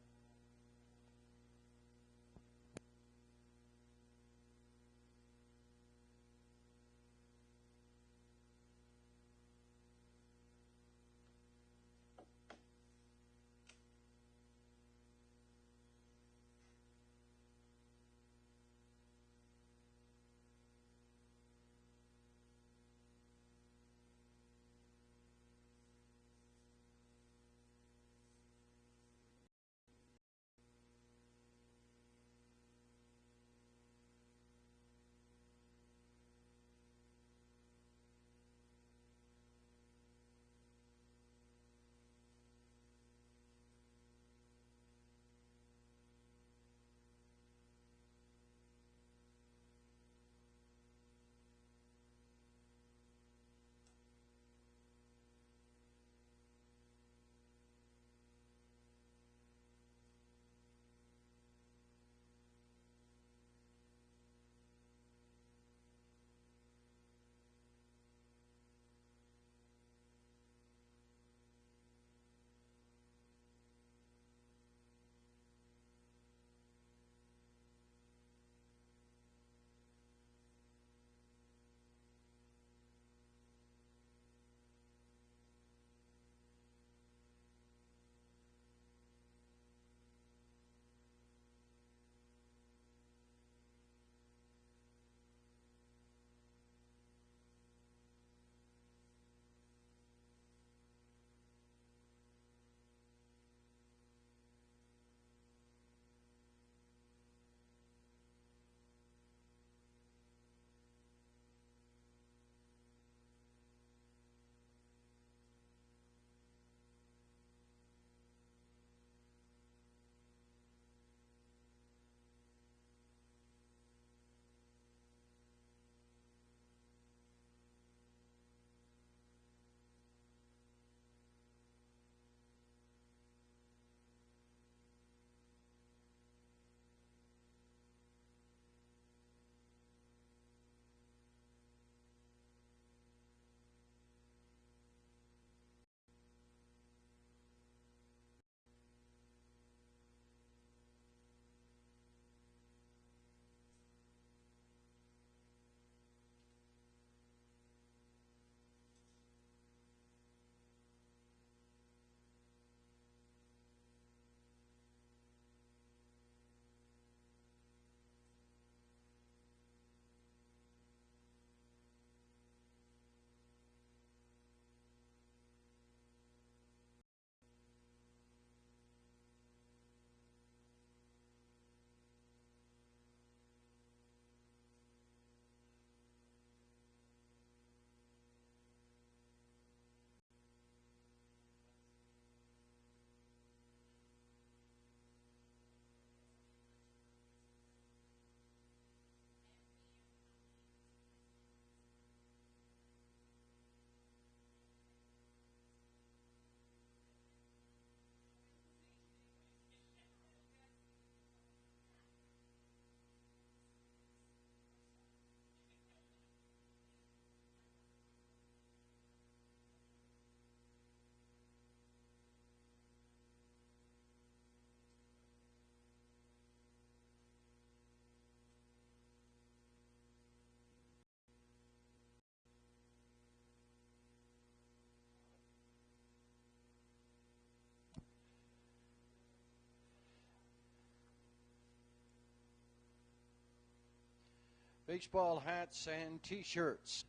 [SPEAKER 1] Baseball hats and t-shirts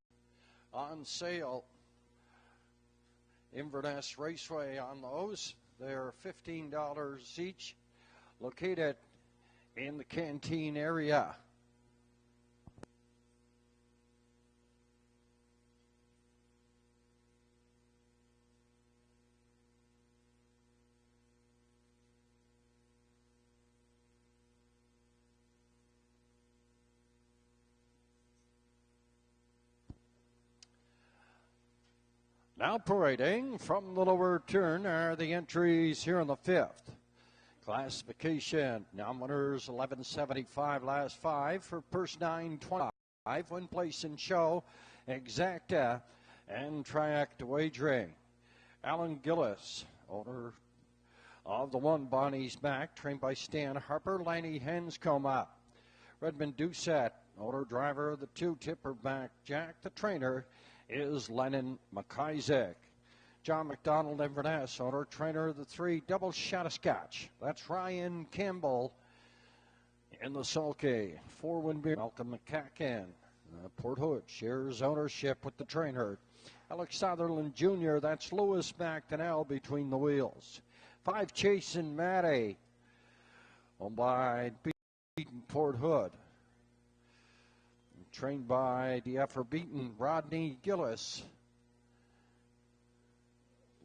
[SPEAKER 1] on sale. Inverness Raceway on those. They're $15 each, located in the canteen area. Now parading from the lower turn are the entries here in the fifth. Classification, now winners 1175 last five for purse 925. Win place and show, exacta, and triact wagering. Alan Gillis, owner of the one Bonnie's Back, trained by Stan Harper. Lanny Henscoma. Redmond Doucette, owner driver of the two Tipper Back Jack. The trainer is Lennon McIsaac. John McDonald, Inverness, owner, trainer of the three Double Shot of Scotch. That's Ryan Campbell in the sulky. Four Winbeer, Malcolm McCacken. Port Hood shares ownership with the trainer. Alex Sutherland Jr., that's Lewis McDonnell between the wheels. Five Chasin' Matty, owned by Beaton Port Hood. Trained by the effort beaten Rodney Gillis.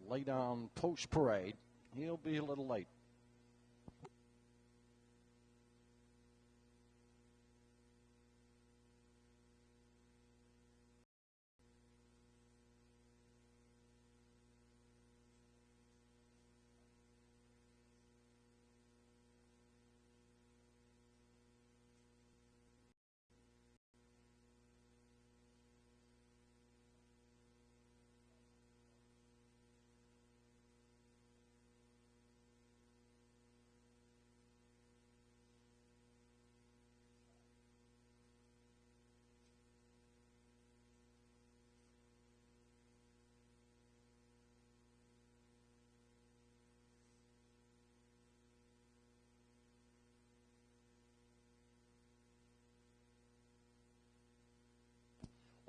[SPEAKER 1] Late on post parade. He'll be a little late.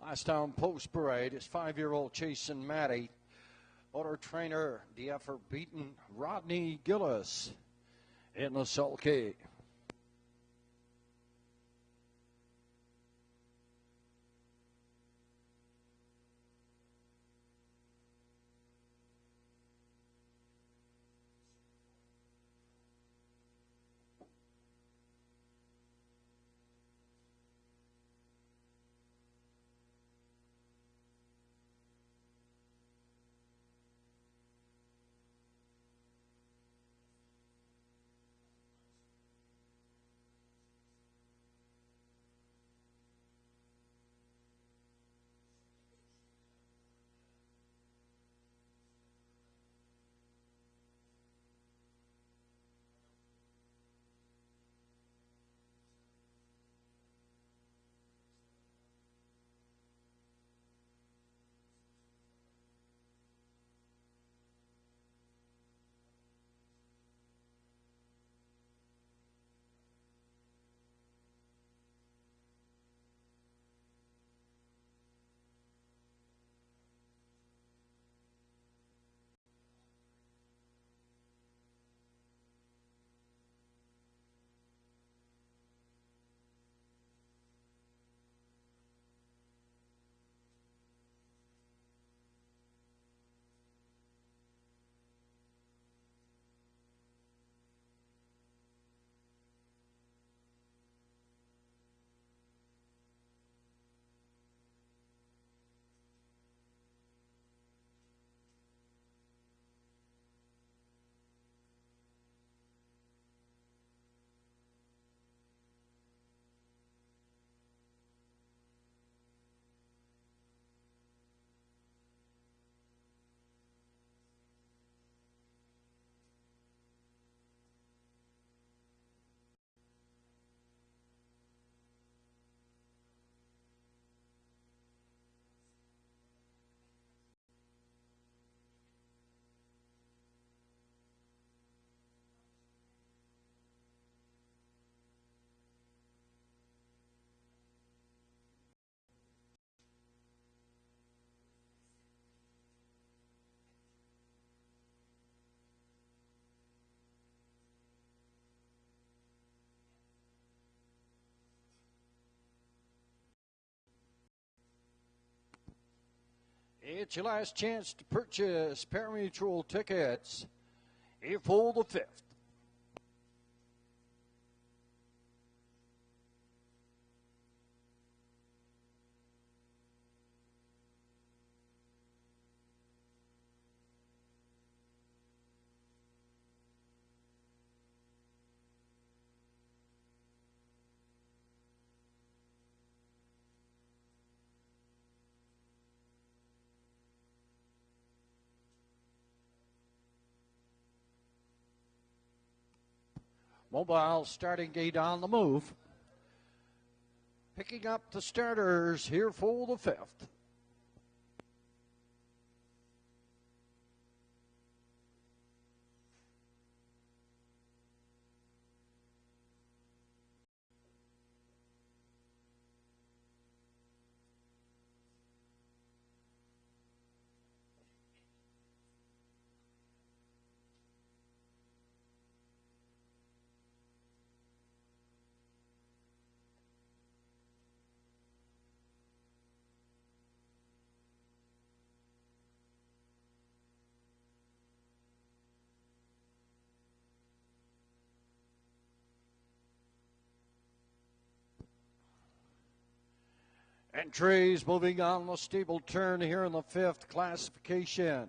[SPEAKER 1] Last down post parade is 5-year-old Chasin' Matty. Owner trainer, the effort beaten Rodney Gillis in the sulky. It's your last chance to purchase pari-mutuel tickets. April the 5th. Mobile starting gate on the move. Picking up the starters here for the 5th. Entries moving on the stable turn here in the 5th classification.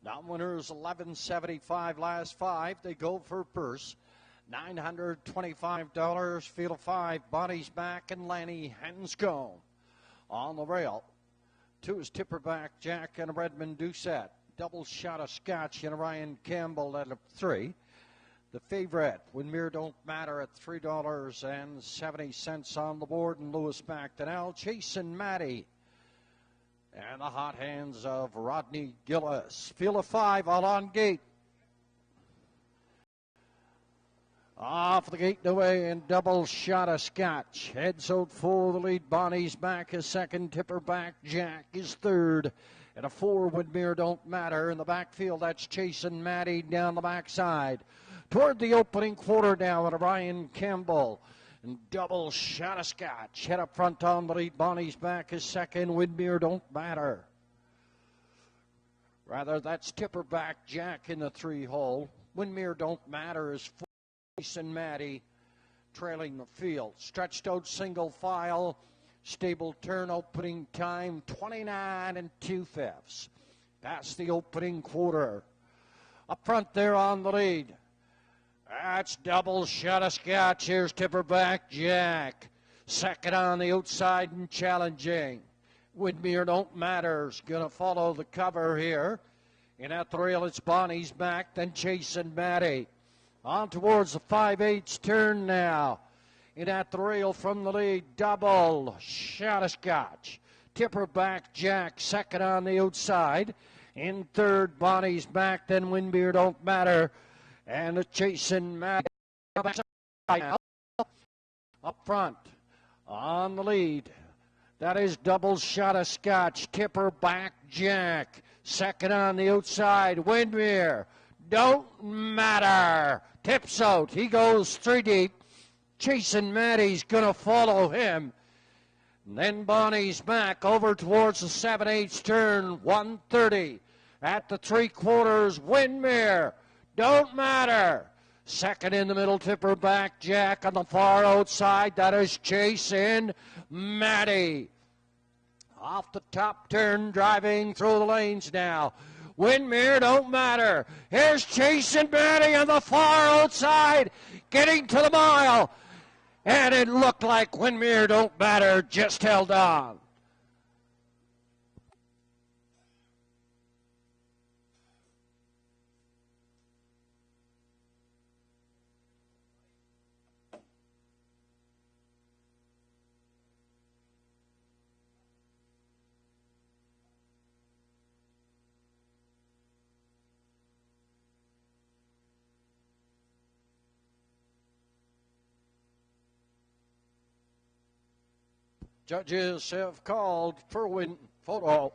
[SPEAKER 1] Non-winners 1175 last 5. They go for purse. $925. Field of 5. Bonnie's Back and Lanny Hanscombe on the rail. 2 is Tipperback Jack and a Redmond Doucette. Double Shot of Scotch and a Ryan Campbell at 3. The favorite, Winmere Don't Matter at $3.70 on the board, and Lewis McDonnell, Chase and Matty. And the hot hands of Rodney Gillis. Field of 5, all on gate. Off the gate and away, and Double Shot of Scotch. Heads out for the lead. Bonnie's Back is second. Tipperback Jack is third. And a 4, Winmere Don't Matter. In the backfield, that's Chase and Matty down the backside. Toward the opening quarter now, and Ryan Campbell and Double Shot of Scotch. Head up front on the lead. Bonnie's Back is second. Winmere Don't Matter. Rather, that's Tipperback Jack in the 3-hole. Winmere Don't Matter is 4. And Matty trailing the field. Stretched out single file. Stable turn opening time 29 2/5. Past the opening quarter. Up front there on the lead. That's Double Shot of Scotch. Here's Tipperback Jack. Second on the outside and challenging. Winmere Don't Matter's going to follow the cover here. And at the rail, it's Bonnie's Back, then Chase and Matty. On towards the 5/8 turn now. And at the rail from the lead, Double Shot of Scotch. Tipperback Jack, second on the outside. In third, Bonnie's Back, then Winmere Don't Matter. And a Chase and Matty up front on the lead. That is Double Shot of Scotch. Tipperback Jack, second on the outside. Winmere Don't Matter. Tips out. He goes 3 deep. Chase and Matty's going to follow him. And then Bonnie's Back over towards the 7/8 turn. 130 at the 3/4. Winmere Don't Matter. Second in the middle, Tipperback Jack on the far outside. That is Chase and Matty. Off the top turn, driving through the lanes now. Winmere Don't Matter. Here's Chase and Matty on the far outside, getting to the mile. And it looked like Winmere Don't Matter just held on. Judges have called for win photo.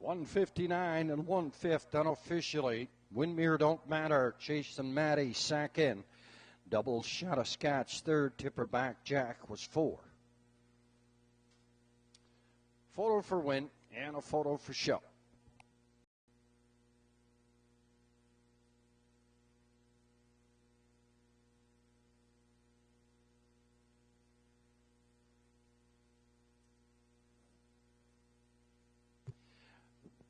[SPEAKER 1] 159 and 1/5 unofficially. Windmere Don't Matter, Jason Matty second. Double Shot of Scotch third. Tipper Back Jack was 4. Photo for win and a photo for show.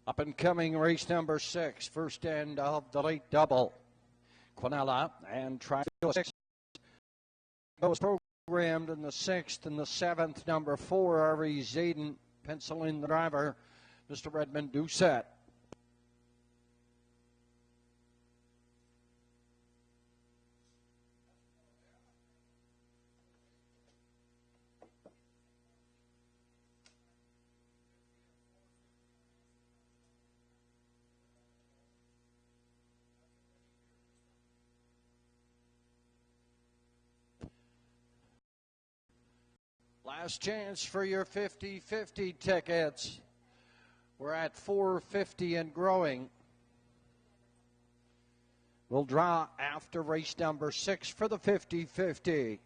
[SPEAKER 1] Up and coming race number 6, first end of the late double. Quinella and Triangle 6 was programmed in the 6th and the 7th. Number 4, R.E. Zayden, pencil in the driver, Mr. Redmond Doucette. Last chance for your 50-50 tickets. We're at $4.50 and growing. We'll draw after race number 6 for the 50-50.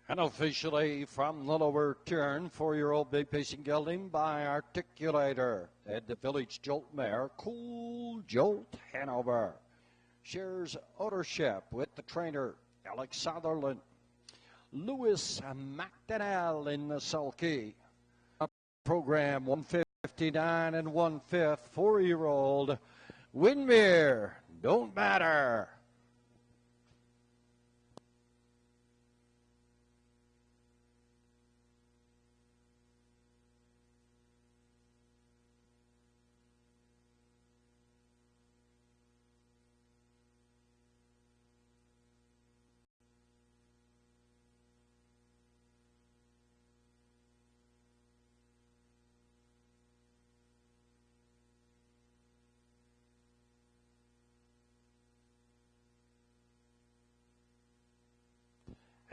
[SPEAKER 1] And officially from the lower turn, 4-year-old Big Pacing Gelding by Articulator. At the Village Jolt Mare, Cool Jolt Hanover. Shares ownership with the trainer, Alex Sutherland. Lewis McDonnell in the sulky. Program 159 and 1/5, 4-year-old Windmere Don't Matter.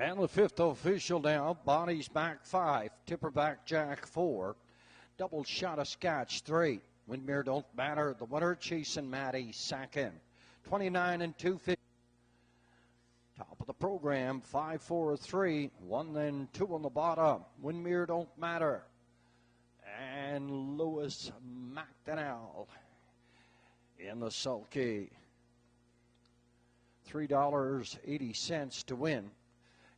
[SPEAKER 1] And the 5th official now, Bonnie's Back 5, Tipper Back Jack 4, Double Shot of Scotch 3, Windmere Don't Matter, the winner, Jason Matty 2nd, 29 and 250. Top of the program, 5, 4, 3, 1 and 2 on the bottom, Windmere Don't Matter, and Lewis McDonnell in the sulky. $3.80 to win.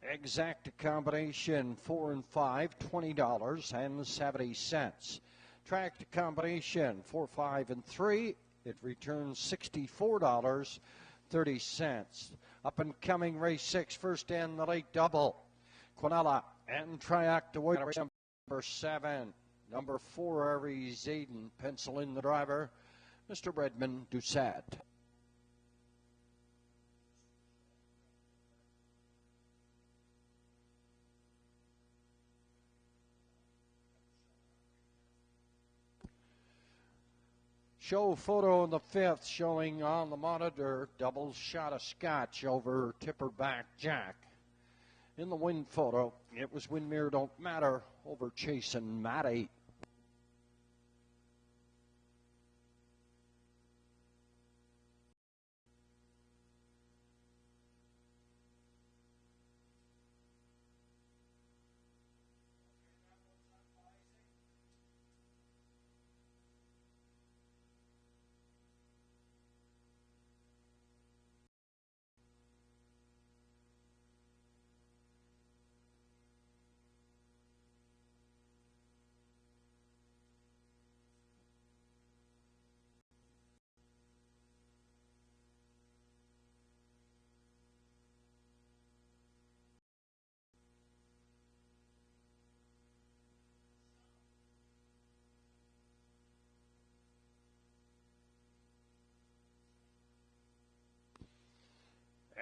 [SPEAKER 1] Exact combination 4 and 5, $20.70. Tracked combination 4, 5, and 3, it returns $64.30. Up and coming race 6, first and the late double. Quinella and Triactoid, number 7. Number 4, R.E. Zayden, pencil in the driver, Mr. Redmond Doucette. Show photo in the 5th showing on the monitor, Double Shot of Scotch over Tipper Back Jack. In the win photo, it was Windmere Don't Matter over Jason Matty.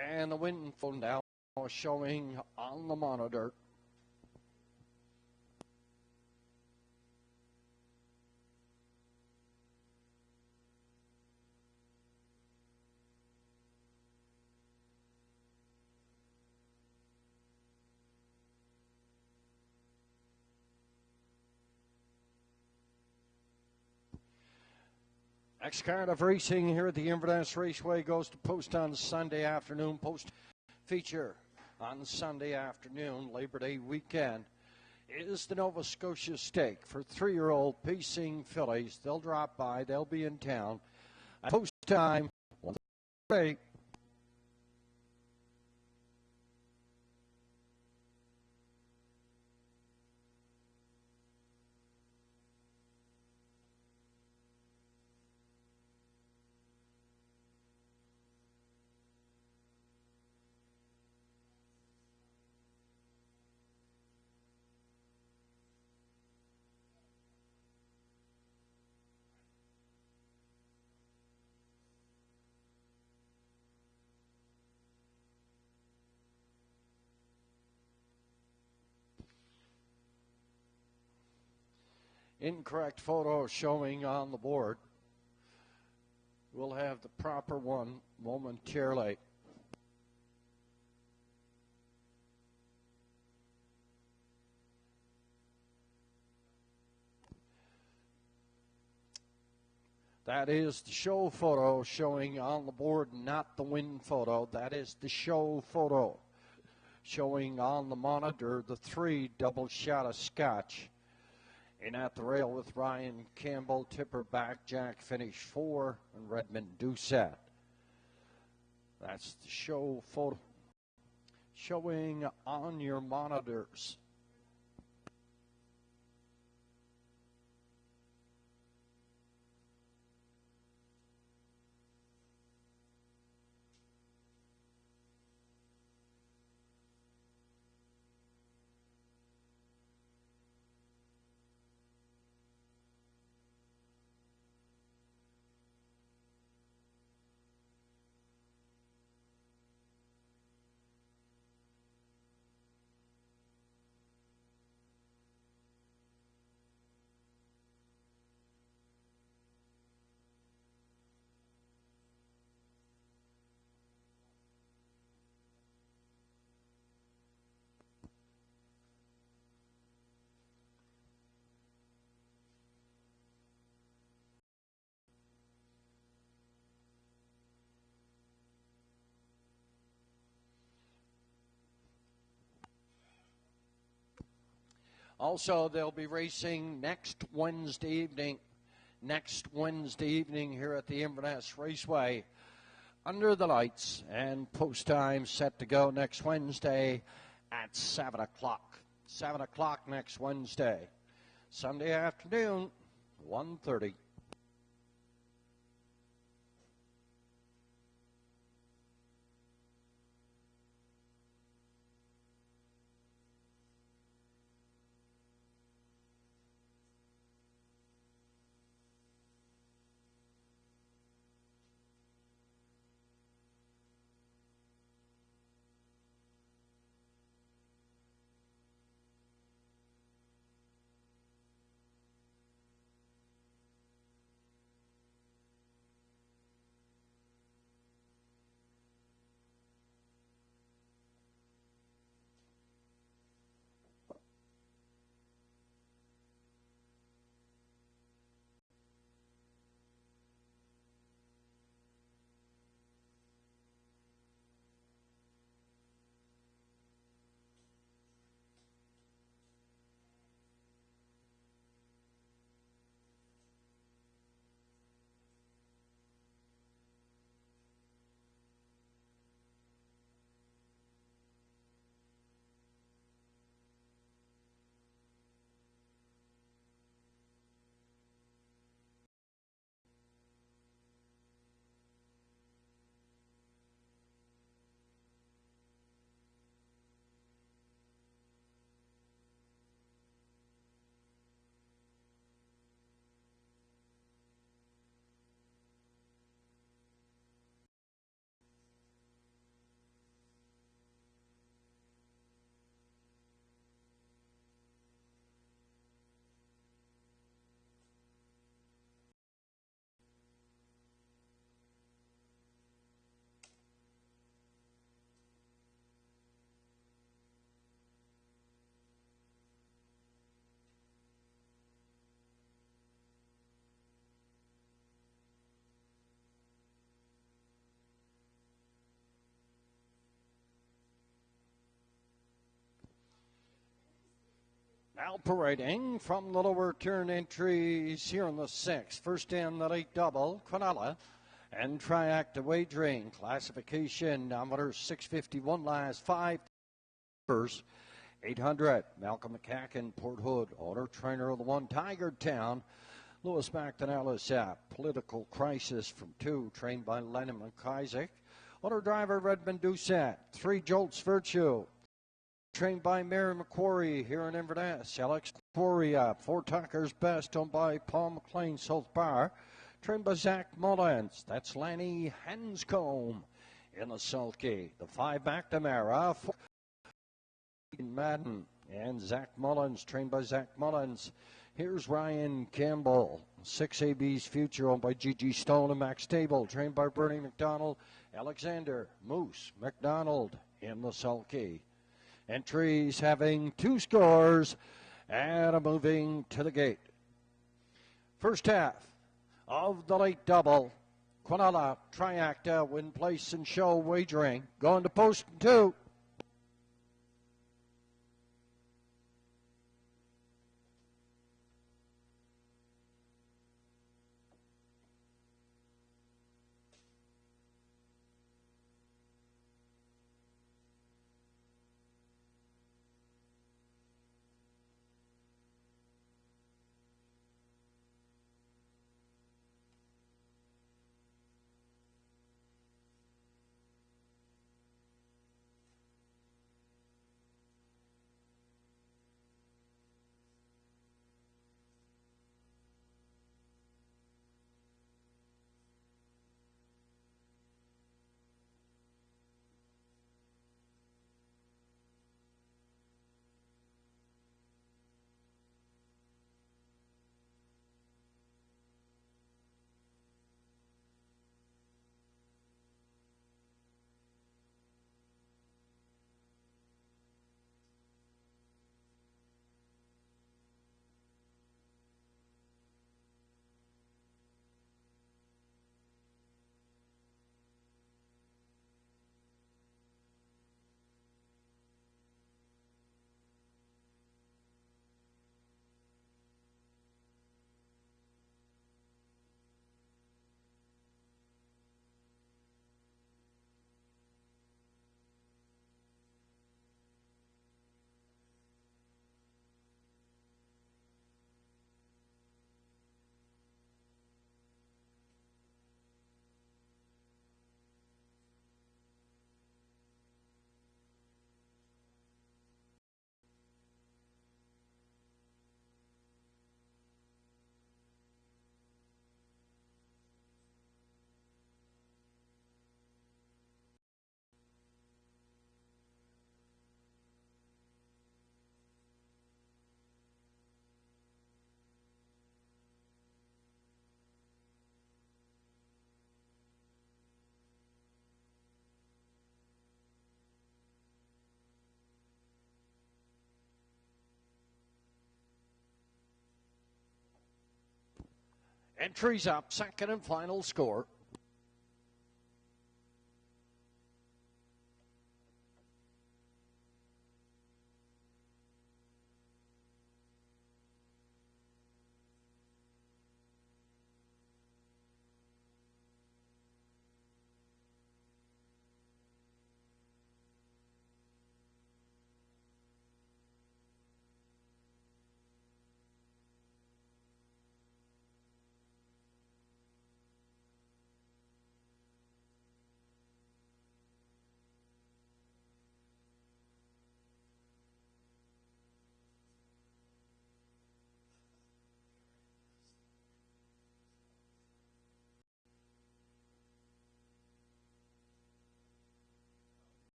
[SPEAKER 1] And the wind phone now showing on the monitor. Next card of racing here at the Inverness Raceway goes to post on Sunday afternoon. Post feature on Sunday afternoon, Labor Day weekend, is the Nova Scotia Stake for 3-year-old pacing fillies. They'll drop by. They'll be in town. At post time, 1:30. Incorrect photo showing on the board. We'll have the proper one momentarily. That is the show photo showing on the board, not the win photo. That is the show photo showing on the monitor, the 3 double shot of scotch. In at the rail with Ryan Campbell, Tipper back, Jack finish 4, and Redmond Doucette. That's the show photo showing on your monitors. Also, they'll be racing next Wednesday evening here at the Inverness Raceway under the lights, and post time set to go next Wednesday at 7 o'clock. 7 o'clock next Wednesday. Sunday afternoon, 1:30. Operating from the lower turn entries here in the sixth. First in the late double, Quinella and Triacta Wagering. Classification, numbers 651 last 5. First, 800. Malcolm McCacken, Port Hood, owner trainer of the one, Tiger Town. Louis McDonnell at Political Crisis from 2, trained by Lennon McIsaac. Owner driver Redmond Doucette. 3, Jolts Virtue, trained by Mary McQuarrie here in Inverness. Alex Quarry up. 4, Tucker's Best, owned by Paul McLean, South Bar. Trained by Zach Mullins. That's Lanny Hanscombe in the sulky. The 5, McNamara. 4, Madden. And Zach Mullins, trained by Zach Mullins. Here's Ryan Campbell. 6, AB's Future, owned by Gigi Stone and Max Table. Trained by Bernie McDonald. Alexander Moose McDonald in the sulky. Entries having 2 scores and moving to the gate. First half of the late double. Quinella, Triacta, Win Place and Show Wagering. Going to post 2. Entries up, second and final score.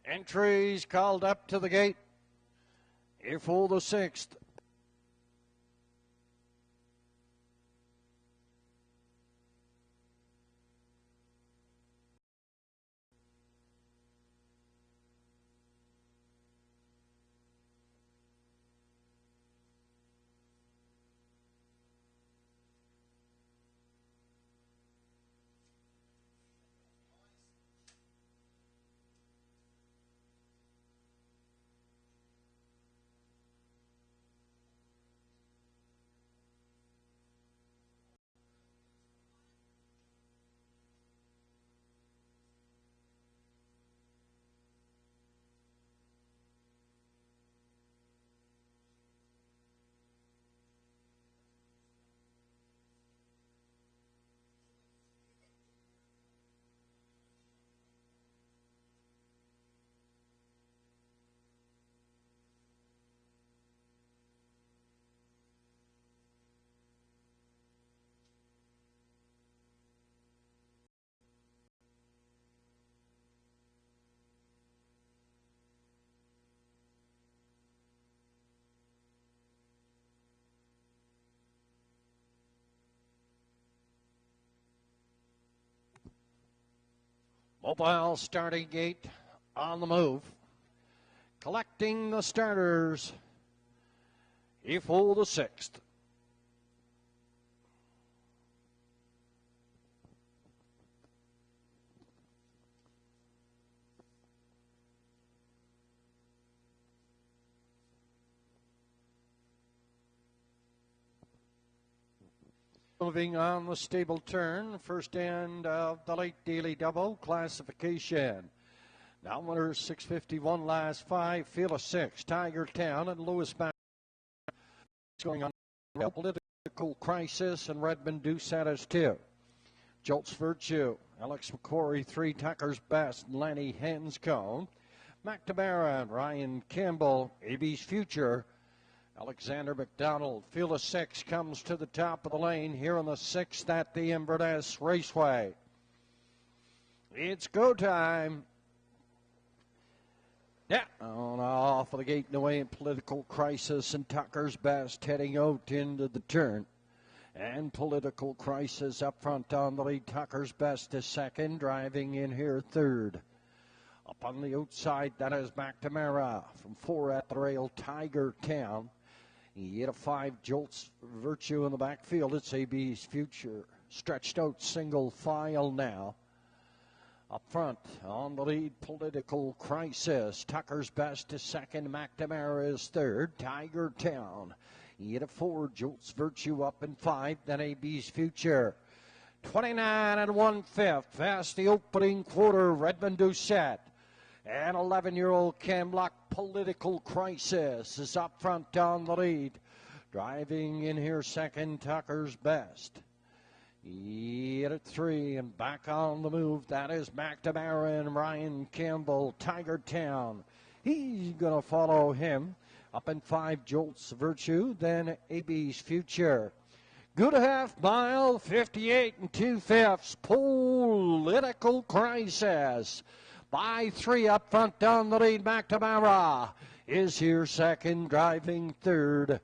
[SPEAKER 1] Entries called up to the gate Here for the 6th. Mobile starting gate on the move. Collecting the starters. Here for the 6th. Moving on the stable turn, first end of the late daily double classification. Now winners 651 last 5, Field of 6, Tiger Town and Lewis back. Going on political crisis and Redmond Doucette is 2. Jolt's Virtue, Alex McQuarrie 3, Tucker's Best, Lenny Hanscombe. McNamara and Ryan Campbell, AB's Future. Alexander McDonald, Field of 6 comes to the top of the lane here on the 6th at the Inverness Raceway. It's go time. Yeah, on off of the gate and away in Political Crisis and Tucker's Best heading out into the turn. And Political Crisis up front on the lead. Tucker's Best is second, driving in here third. Up on the outside, that is McNamara from 4 at the rail, Tiger Town. He hit a 5, Jolt's Virtue in the backfield. It's AB's Future. Stretched out single file now. Up front on the lead, Political Crisis. Tucker's Best is second. McNamara is third. Tiger Town. He hit a 4, Jolt's Virtue up in 5. Then AB's Future. 29 and 1/5. Fast the opening quarter. Redmond Doucette. And 11-year-old Camlock Political Crisis is up front on the lead. Driving in here second, Tucker's Best. He hit at 3 and back on the move. That is McNamara and Ryan Campbell, Tiger Town. He's going to follow him. Up in 5, Jolt's Virtue, then AB's Future. Good half mile, 58 and 2/5. Political Crisis. By 3 up front down the lead, McNamara is here second, driving third.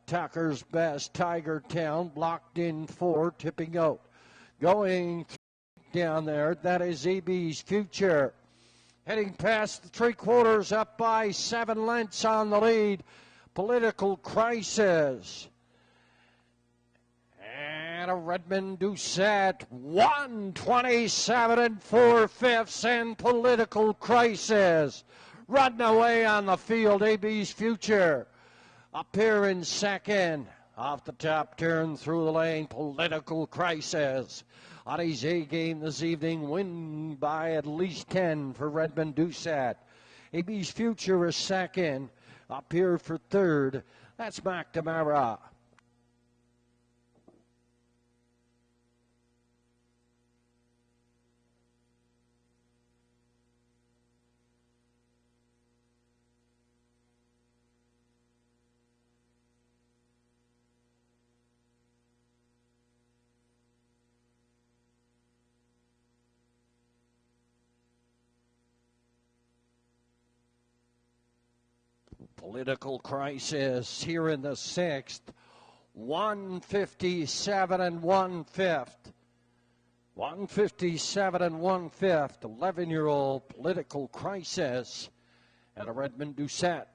[SPEAKER 1] Tucker's Best, Tiger Town, blocked in 4, tipping out. Going down there, that is AB's Future. Heading past the 3/4, up by 7 lengths on the lead. Political Crisis. And a Redmond Doucette, 127 and 4/5, and Political Crisis. Running away on the field, AB's Future. Up here in second, off the top turn through the lane, Political Crisis. On his A game this evening, win by at least 10 for Redmond Doucette. AB's Future is second. Up here for third, that's McNamara. Political Crisis here in the sixth. 157 and 1/5. 157 and 1/5. 11-year-old Political Crisis and a Redmond Doucette.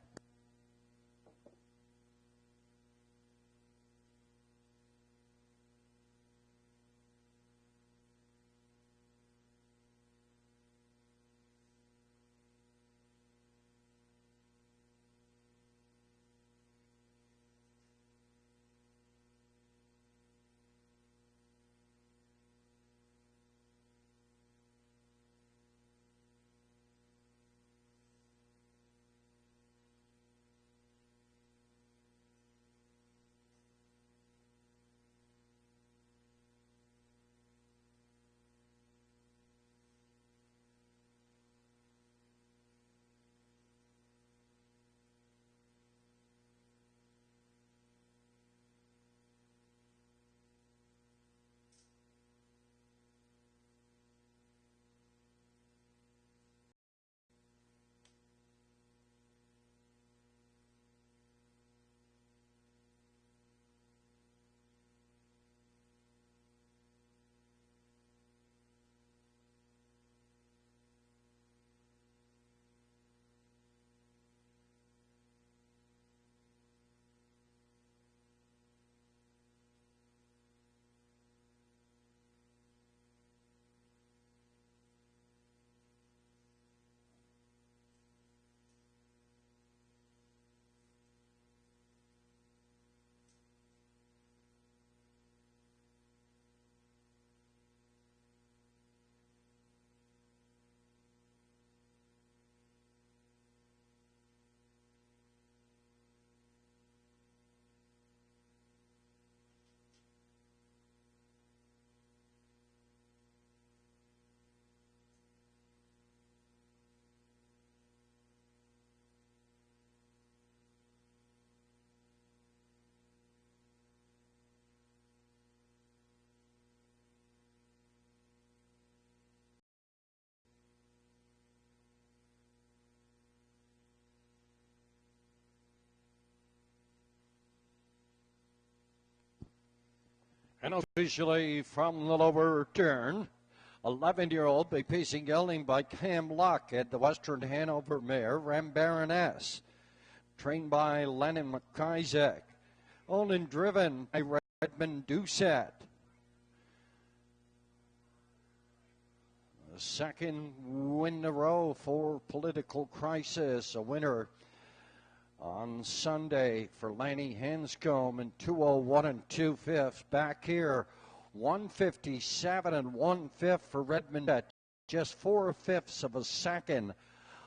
[SPEAKER 1] And officially from the lower turn, 11-year-old be pacing gelding by Cam Luck at the Western Hanover mare, Baroness, trained by Lennon McIsaac, owned and driven by Redmond Doucette. The second win in a row for Political Crisis, a winner on Sunday for Lanny Hanscombe in 2:01 and 2/5. Back here, 157 and 1/5 for Redmond at just 4/5 of a second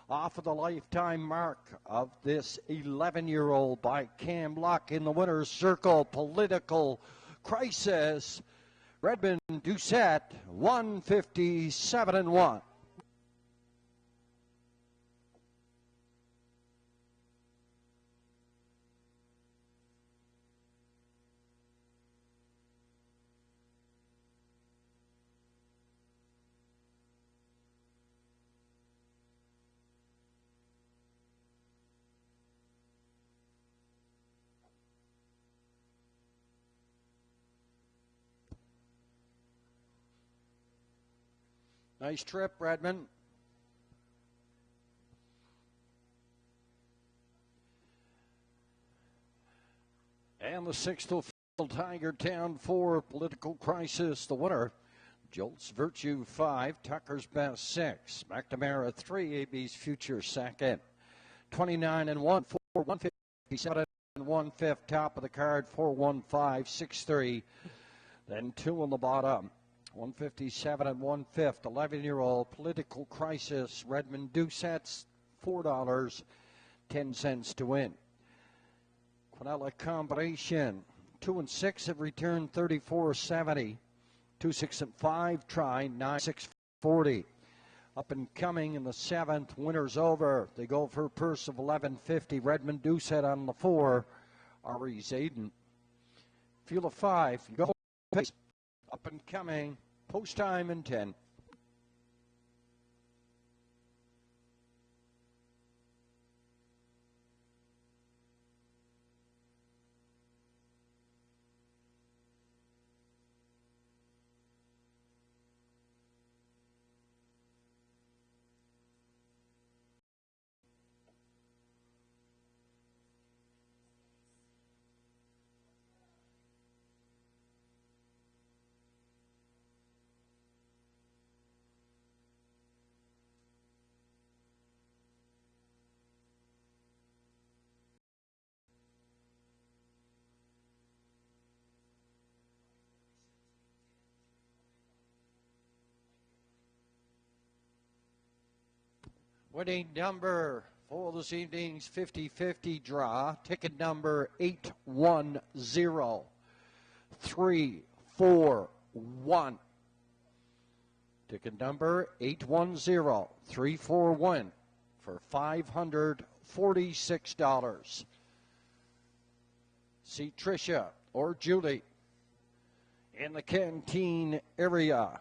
[SPEAKER 1] off of the lifetime mark of this 11-year-old by Cam Luck in the winner's circle. Political Crisis, Redmond Doucette, 157 and 1. Nice trip, Redmond. And the sixth Tiger Town 4, Political Crisis, the winner. Jolt's Virtue 5, Tucker's Best 6, McNamara 3, AB's Future second. 29 and 1, 4, 157 and 1/5, top of the card, 4-1-5-6-3. Then 2 on the bottom. 157 and 1/5, 11-year-old Political Crisis, Redmond Doucette's $4.10 to win. Quinella Combination, 2 and 6 have returned 34.70. 2, 6, and 5 try 9.640. Up and coming in the seventh, winners over. They go for a purse of $11.50. Redmond Doucette on the 4. Ari Zayden. Field of 5. You go pace. Up and coming. Post time in 10. Winning number for this evening's 50-50 draw, ticket number 810341. Ticket number 810341 for $546. See Tricia or Julie in the canteen area.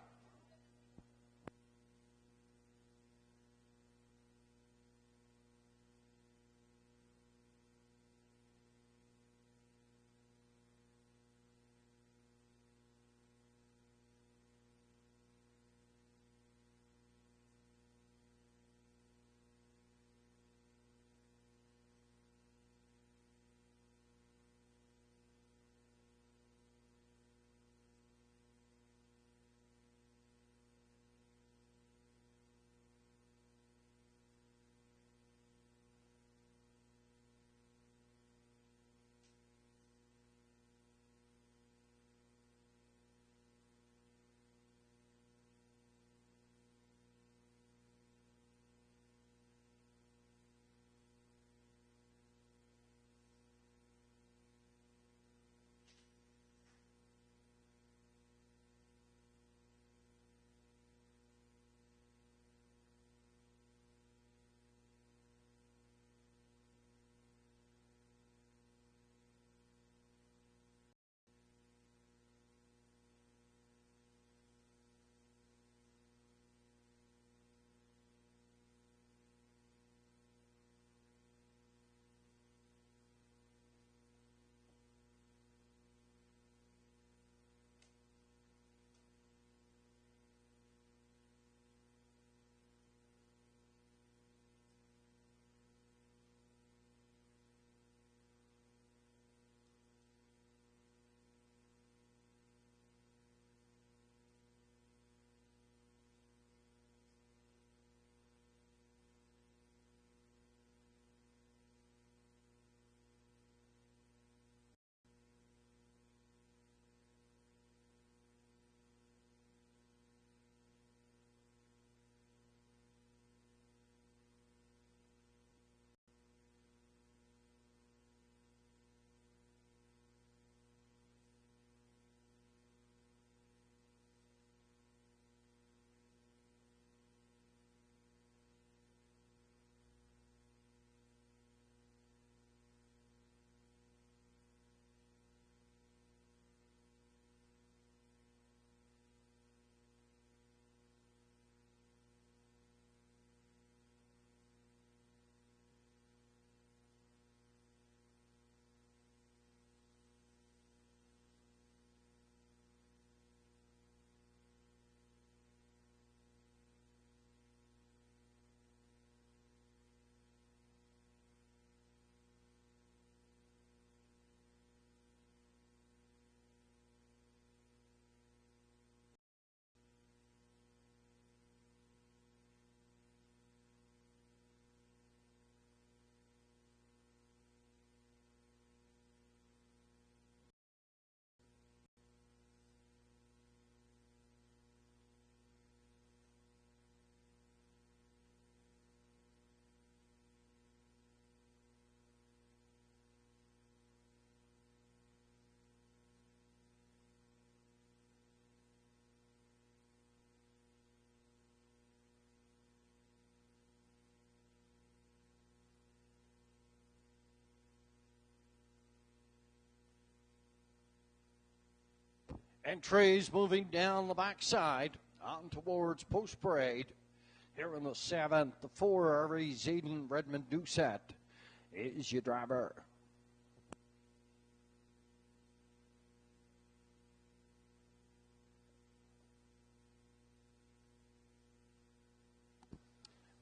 [SPEAKER 1] Entries moving down the backside on towards Post Parade. Here in the 7th, the 4 Aries Eden Redmond Doucette is your driver.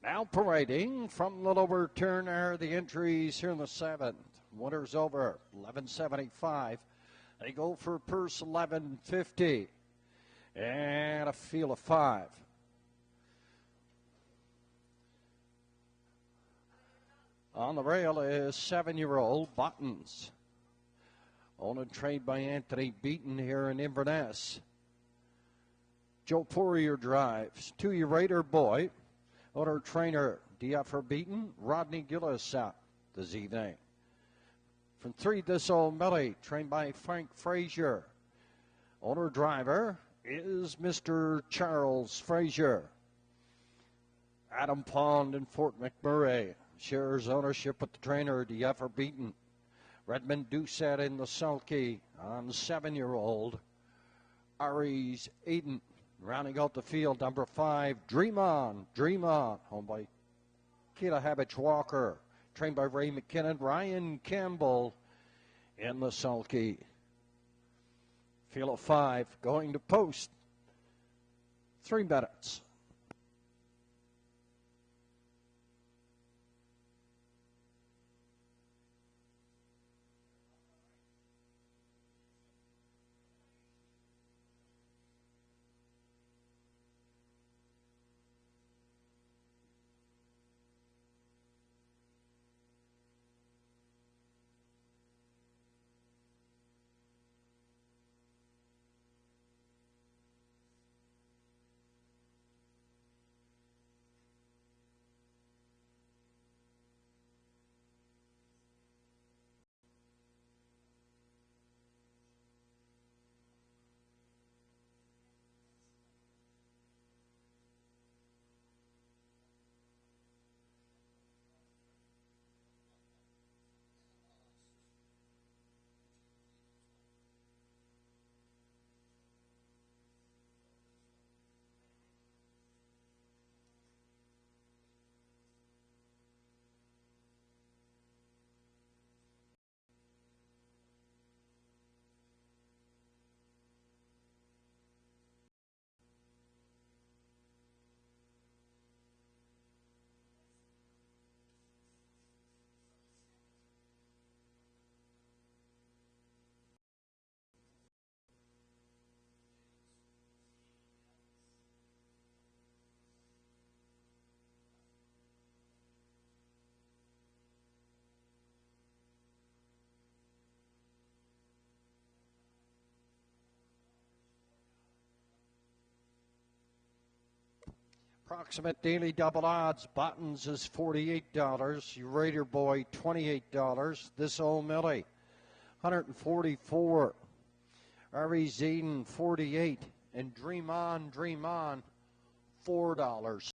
[SPEAKER 1] Now parading from the lower turn are the entries here in the 7th. Winners over 1175. They go for purse 1150 and a field of 5. On the rail is 7-year-old Buttons. Owned and trained by Anthony Beaton here in Inverness. Joe Poirier drives. 2-year Raider Boy. Owner trainer DF are beaten. Rodney Gillis this evening. From 3, This Old Millie, trained by Frank Frazier. Owner-driver is Mr. Charles Frazier. Adam Pond in Fort McMurray shares ownership with the trainer, DF are beaten. Redmond Doucette in the sulky on 7-year-old Aries Aiden. Rounding out the field, number 5, Dream On, home by Kayla Habich Walker, trained by Ray McKinnon. Ryan Campbell in the sulky. Field of 5, going to post. 3 minutes. Approximate daily double odds. Buttons is $48. Your Raider Boy, $28. This Old Millie, $144. Ari Zayden, $48. And Dream On, $4.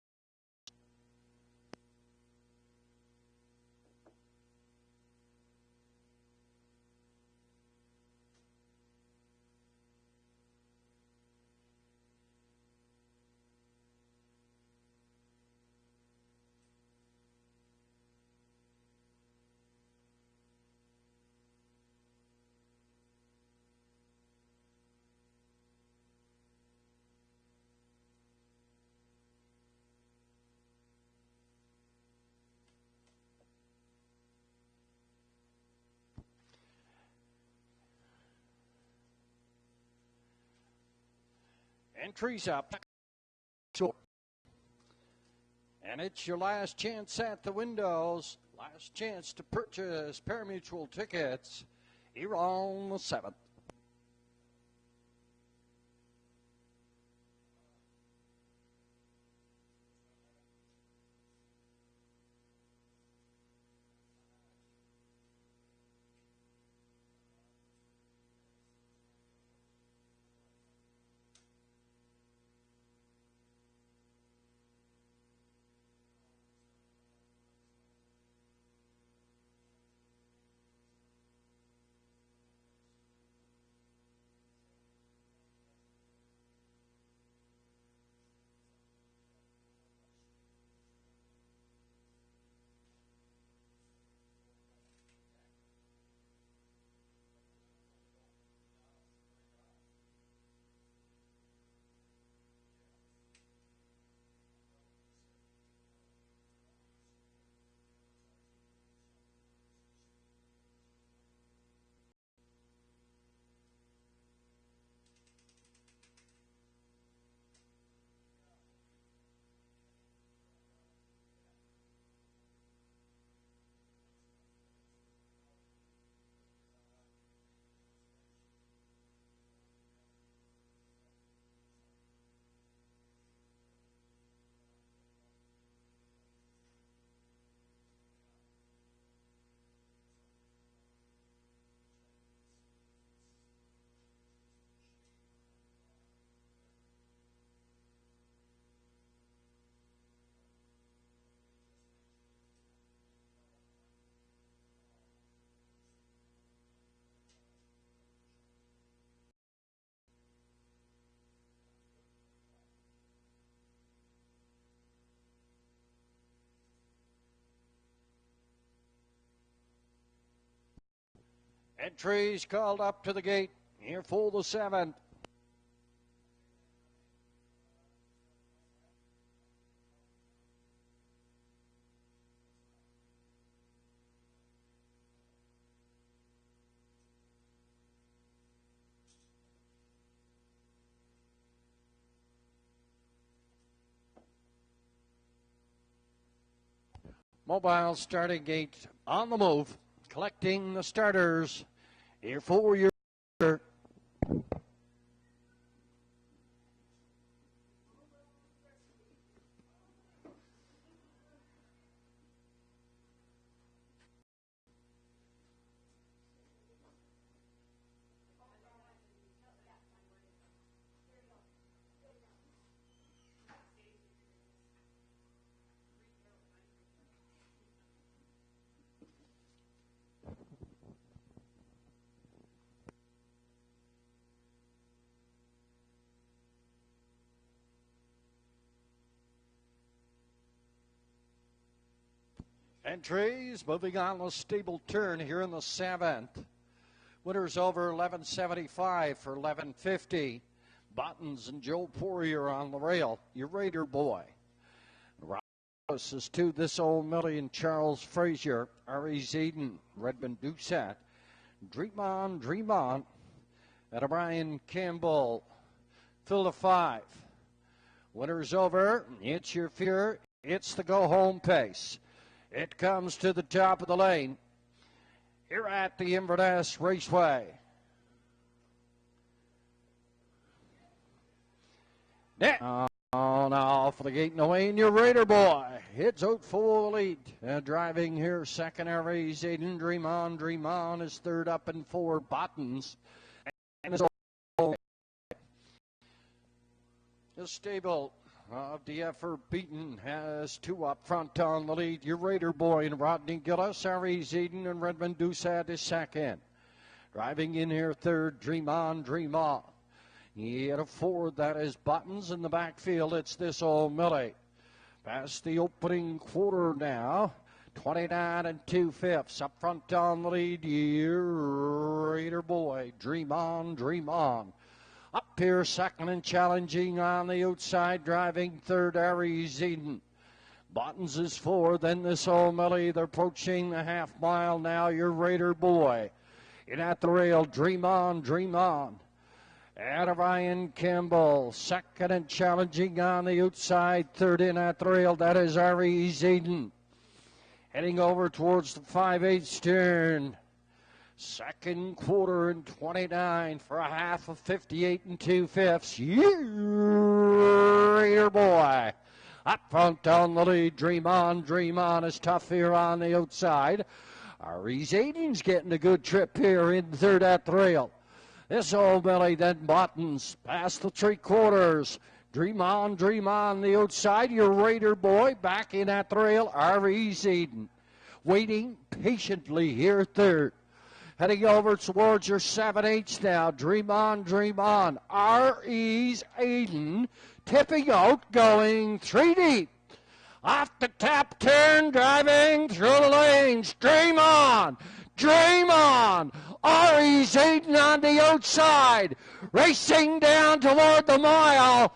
[SPEAKER 1] Entries up. And it's your last chance at the windows. Last chance to purchase parimutuel tickets here on the 7th. Entries called up to the gate. Here for the 7th. Mobile starting gate on the move, collecting the starters. Here for your entries. Moving on the stable turn here in the 7th. Winners over 1175 for 1150. Buttons and Joe Poirier on the rail. Your Raider boy. Ross is to This Old Million. Charles Frazier. Aries Eden. Redmond Doucette. Dream On, Dream On. And Brian Campbell. Fill to 5. Winners over. It's your fear. It's the go home pace. It comes to the top of the lane here at the Inverness Raceway. Now for the gate and away, and your Raider boy hits out for the lead. Driving here, second Aries Aiden. Dream On is third up and 4 Buttons. And the stable of the effort beaten has 2 up front on the lead. Your Raider boy and Rodney Gillis. Aries Eden and Redmond Doucette is second. Driving in here third, Dream On. He had a 4, that is Buttons. In the backfield, it's This Old Millie. Past the opening quarter now. 29 and 2/5. Up front on the lead, your Raider boy. Dream On. Up here, second and challenging on the outside, driving third, Aries Eden. Buttons is 4, then This Old Millie. They're approaching the half mile now, your Raider boy. In at the rail, Dream On. And Ryan Campbell, second and challenging on the outside, third in at the rail, that is Aries Eden. Heading over towards the 5/8 turn. Second quarter and 29 for a half of 58 and 2/5. Raider boy. Up front on the lead. Dream On is tough here on the outside. Aries Eden's getting a good trip here in third at the rail. This Old Millie, then Buttons past the 3/4. Dream On the outside. Your Raider boy back in at the rail. Aries Eden waiting patiently here third. Heading over towards your 7/8 now. Dream On. Aries Eden tipping out, going 3 deep. Off the top turn, driving through the lanes. Dream On. Aries Eden on the outside. Racing down toward the mile.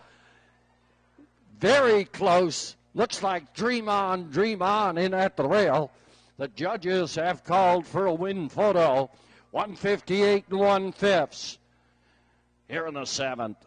[SPEAKER 1] Very close. Looks like Dream On in at the rail. The judges have called for a win photo. 158 and 1/5 here in the 7th.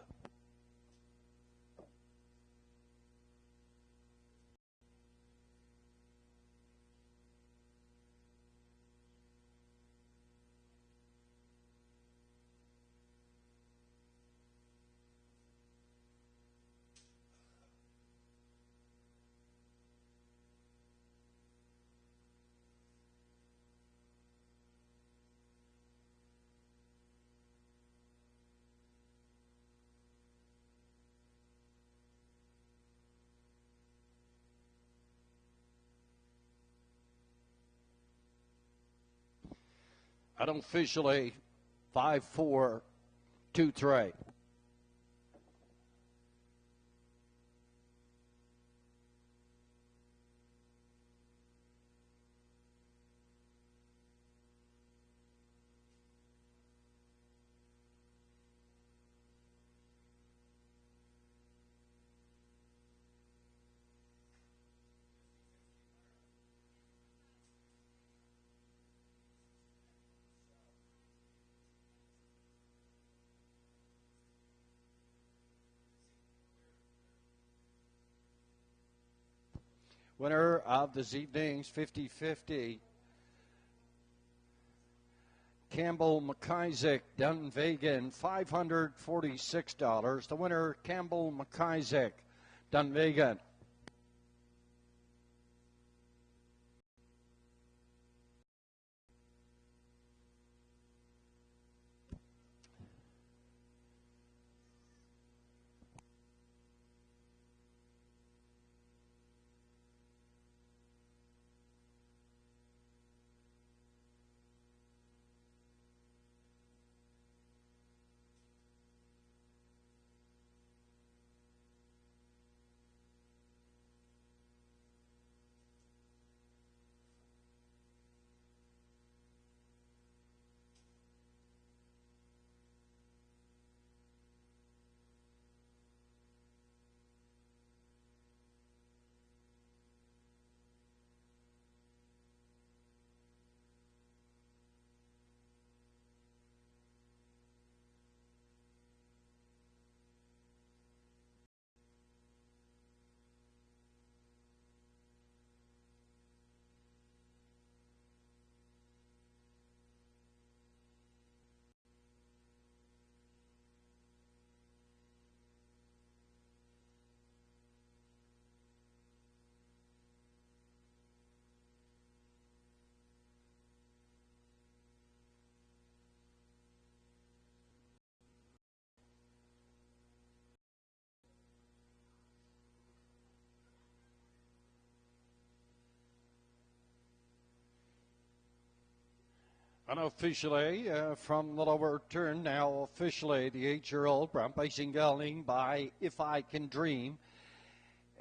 [SPEAKER 1] Unofficially 5-4, 2-3. Winner of this evening's 50-50, Campbell McIsaac, Dunvegan, $546. The winner, Campbell McIsaac, Dunvegan. Unofficially, from the lower turn, now officially the 8-year-old Brown Pacing Gelding by If I Can Dream.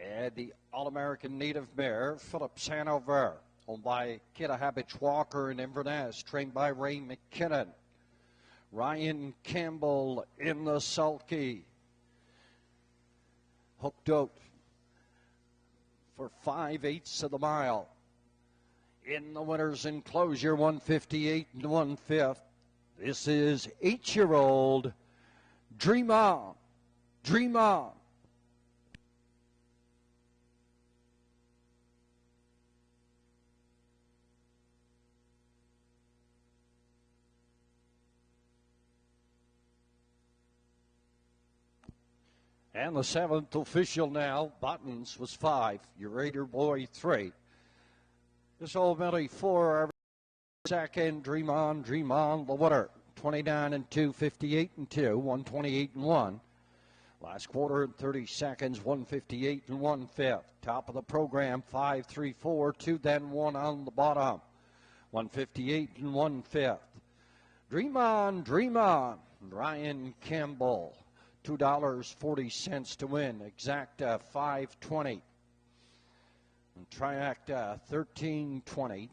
[SPEAKER 1] And the All-American Native Mare, Phillips Hanover, owned by Kitahabich Walker in Inverness, trained by Ray McKinnon. Ryan Campbell in the sulky. Hooked out for 5/8 of the mile. In the winner's enclosure, 158 and 1/5. This is 8-year-old Dream On. Dream On. And the 7th official now, Buttons was 5, your Raider Boy 3. This old Millie 4, second, Dream On, the winner. 29 and 2, 58 and 2, 128 and 1. Last quarter and 30 seconds, 158 and 1/5. Top of the program, 5, 3, 4, 2, then 1 on the bottom. 158 and 1/5. Dream On, Ryan Campbell. $2.40 to win. Exacta $5.20. And Triacta $13.20.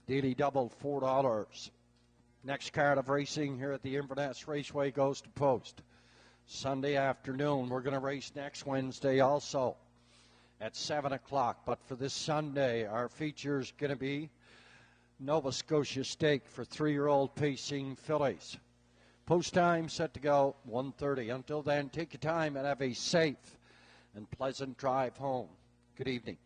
[SPEAKER 1] Daily double $4. Next card of racing here at the Inverness Raceway goes to post. Sunday afternoon. We're going to race next Wednesday also at 7 o'clock. But for this Sunday, our feature is going to be Nova Scotia Stake for 3-year-old pacing fillies. Post time set to go 1:30. Until then, take your time and have a safe and pleasant drive home. Good evening.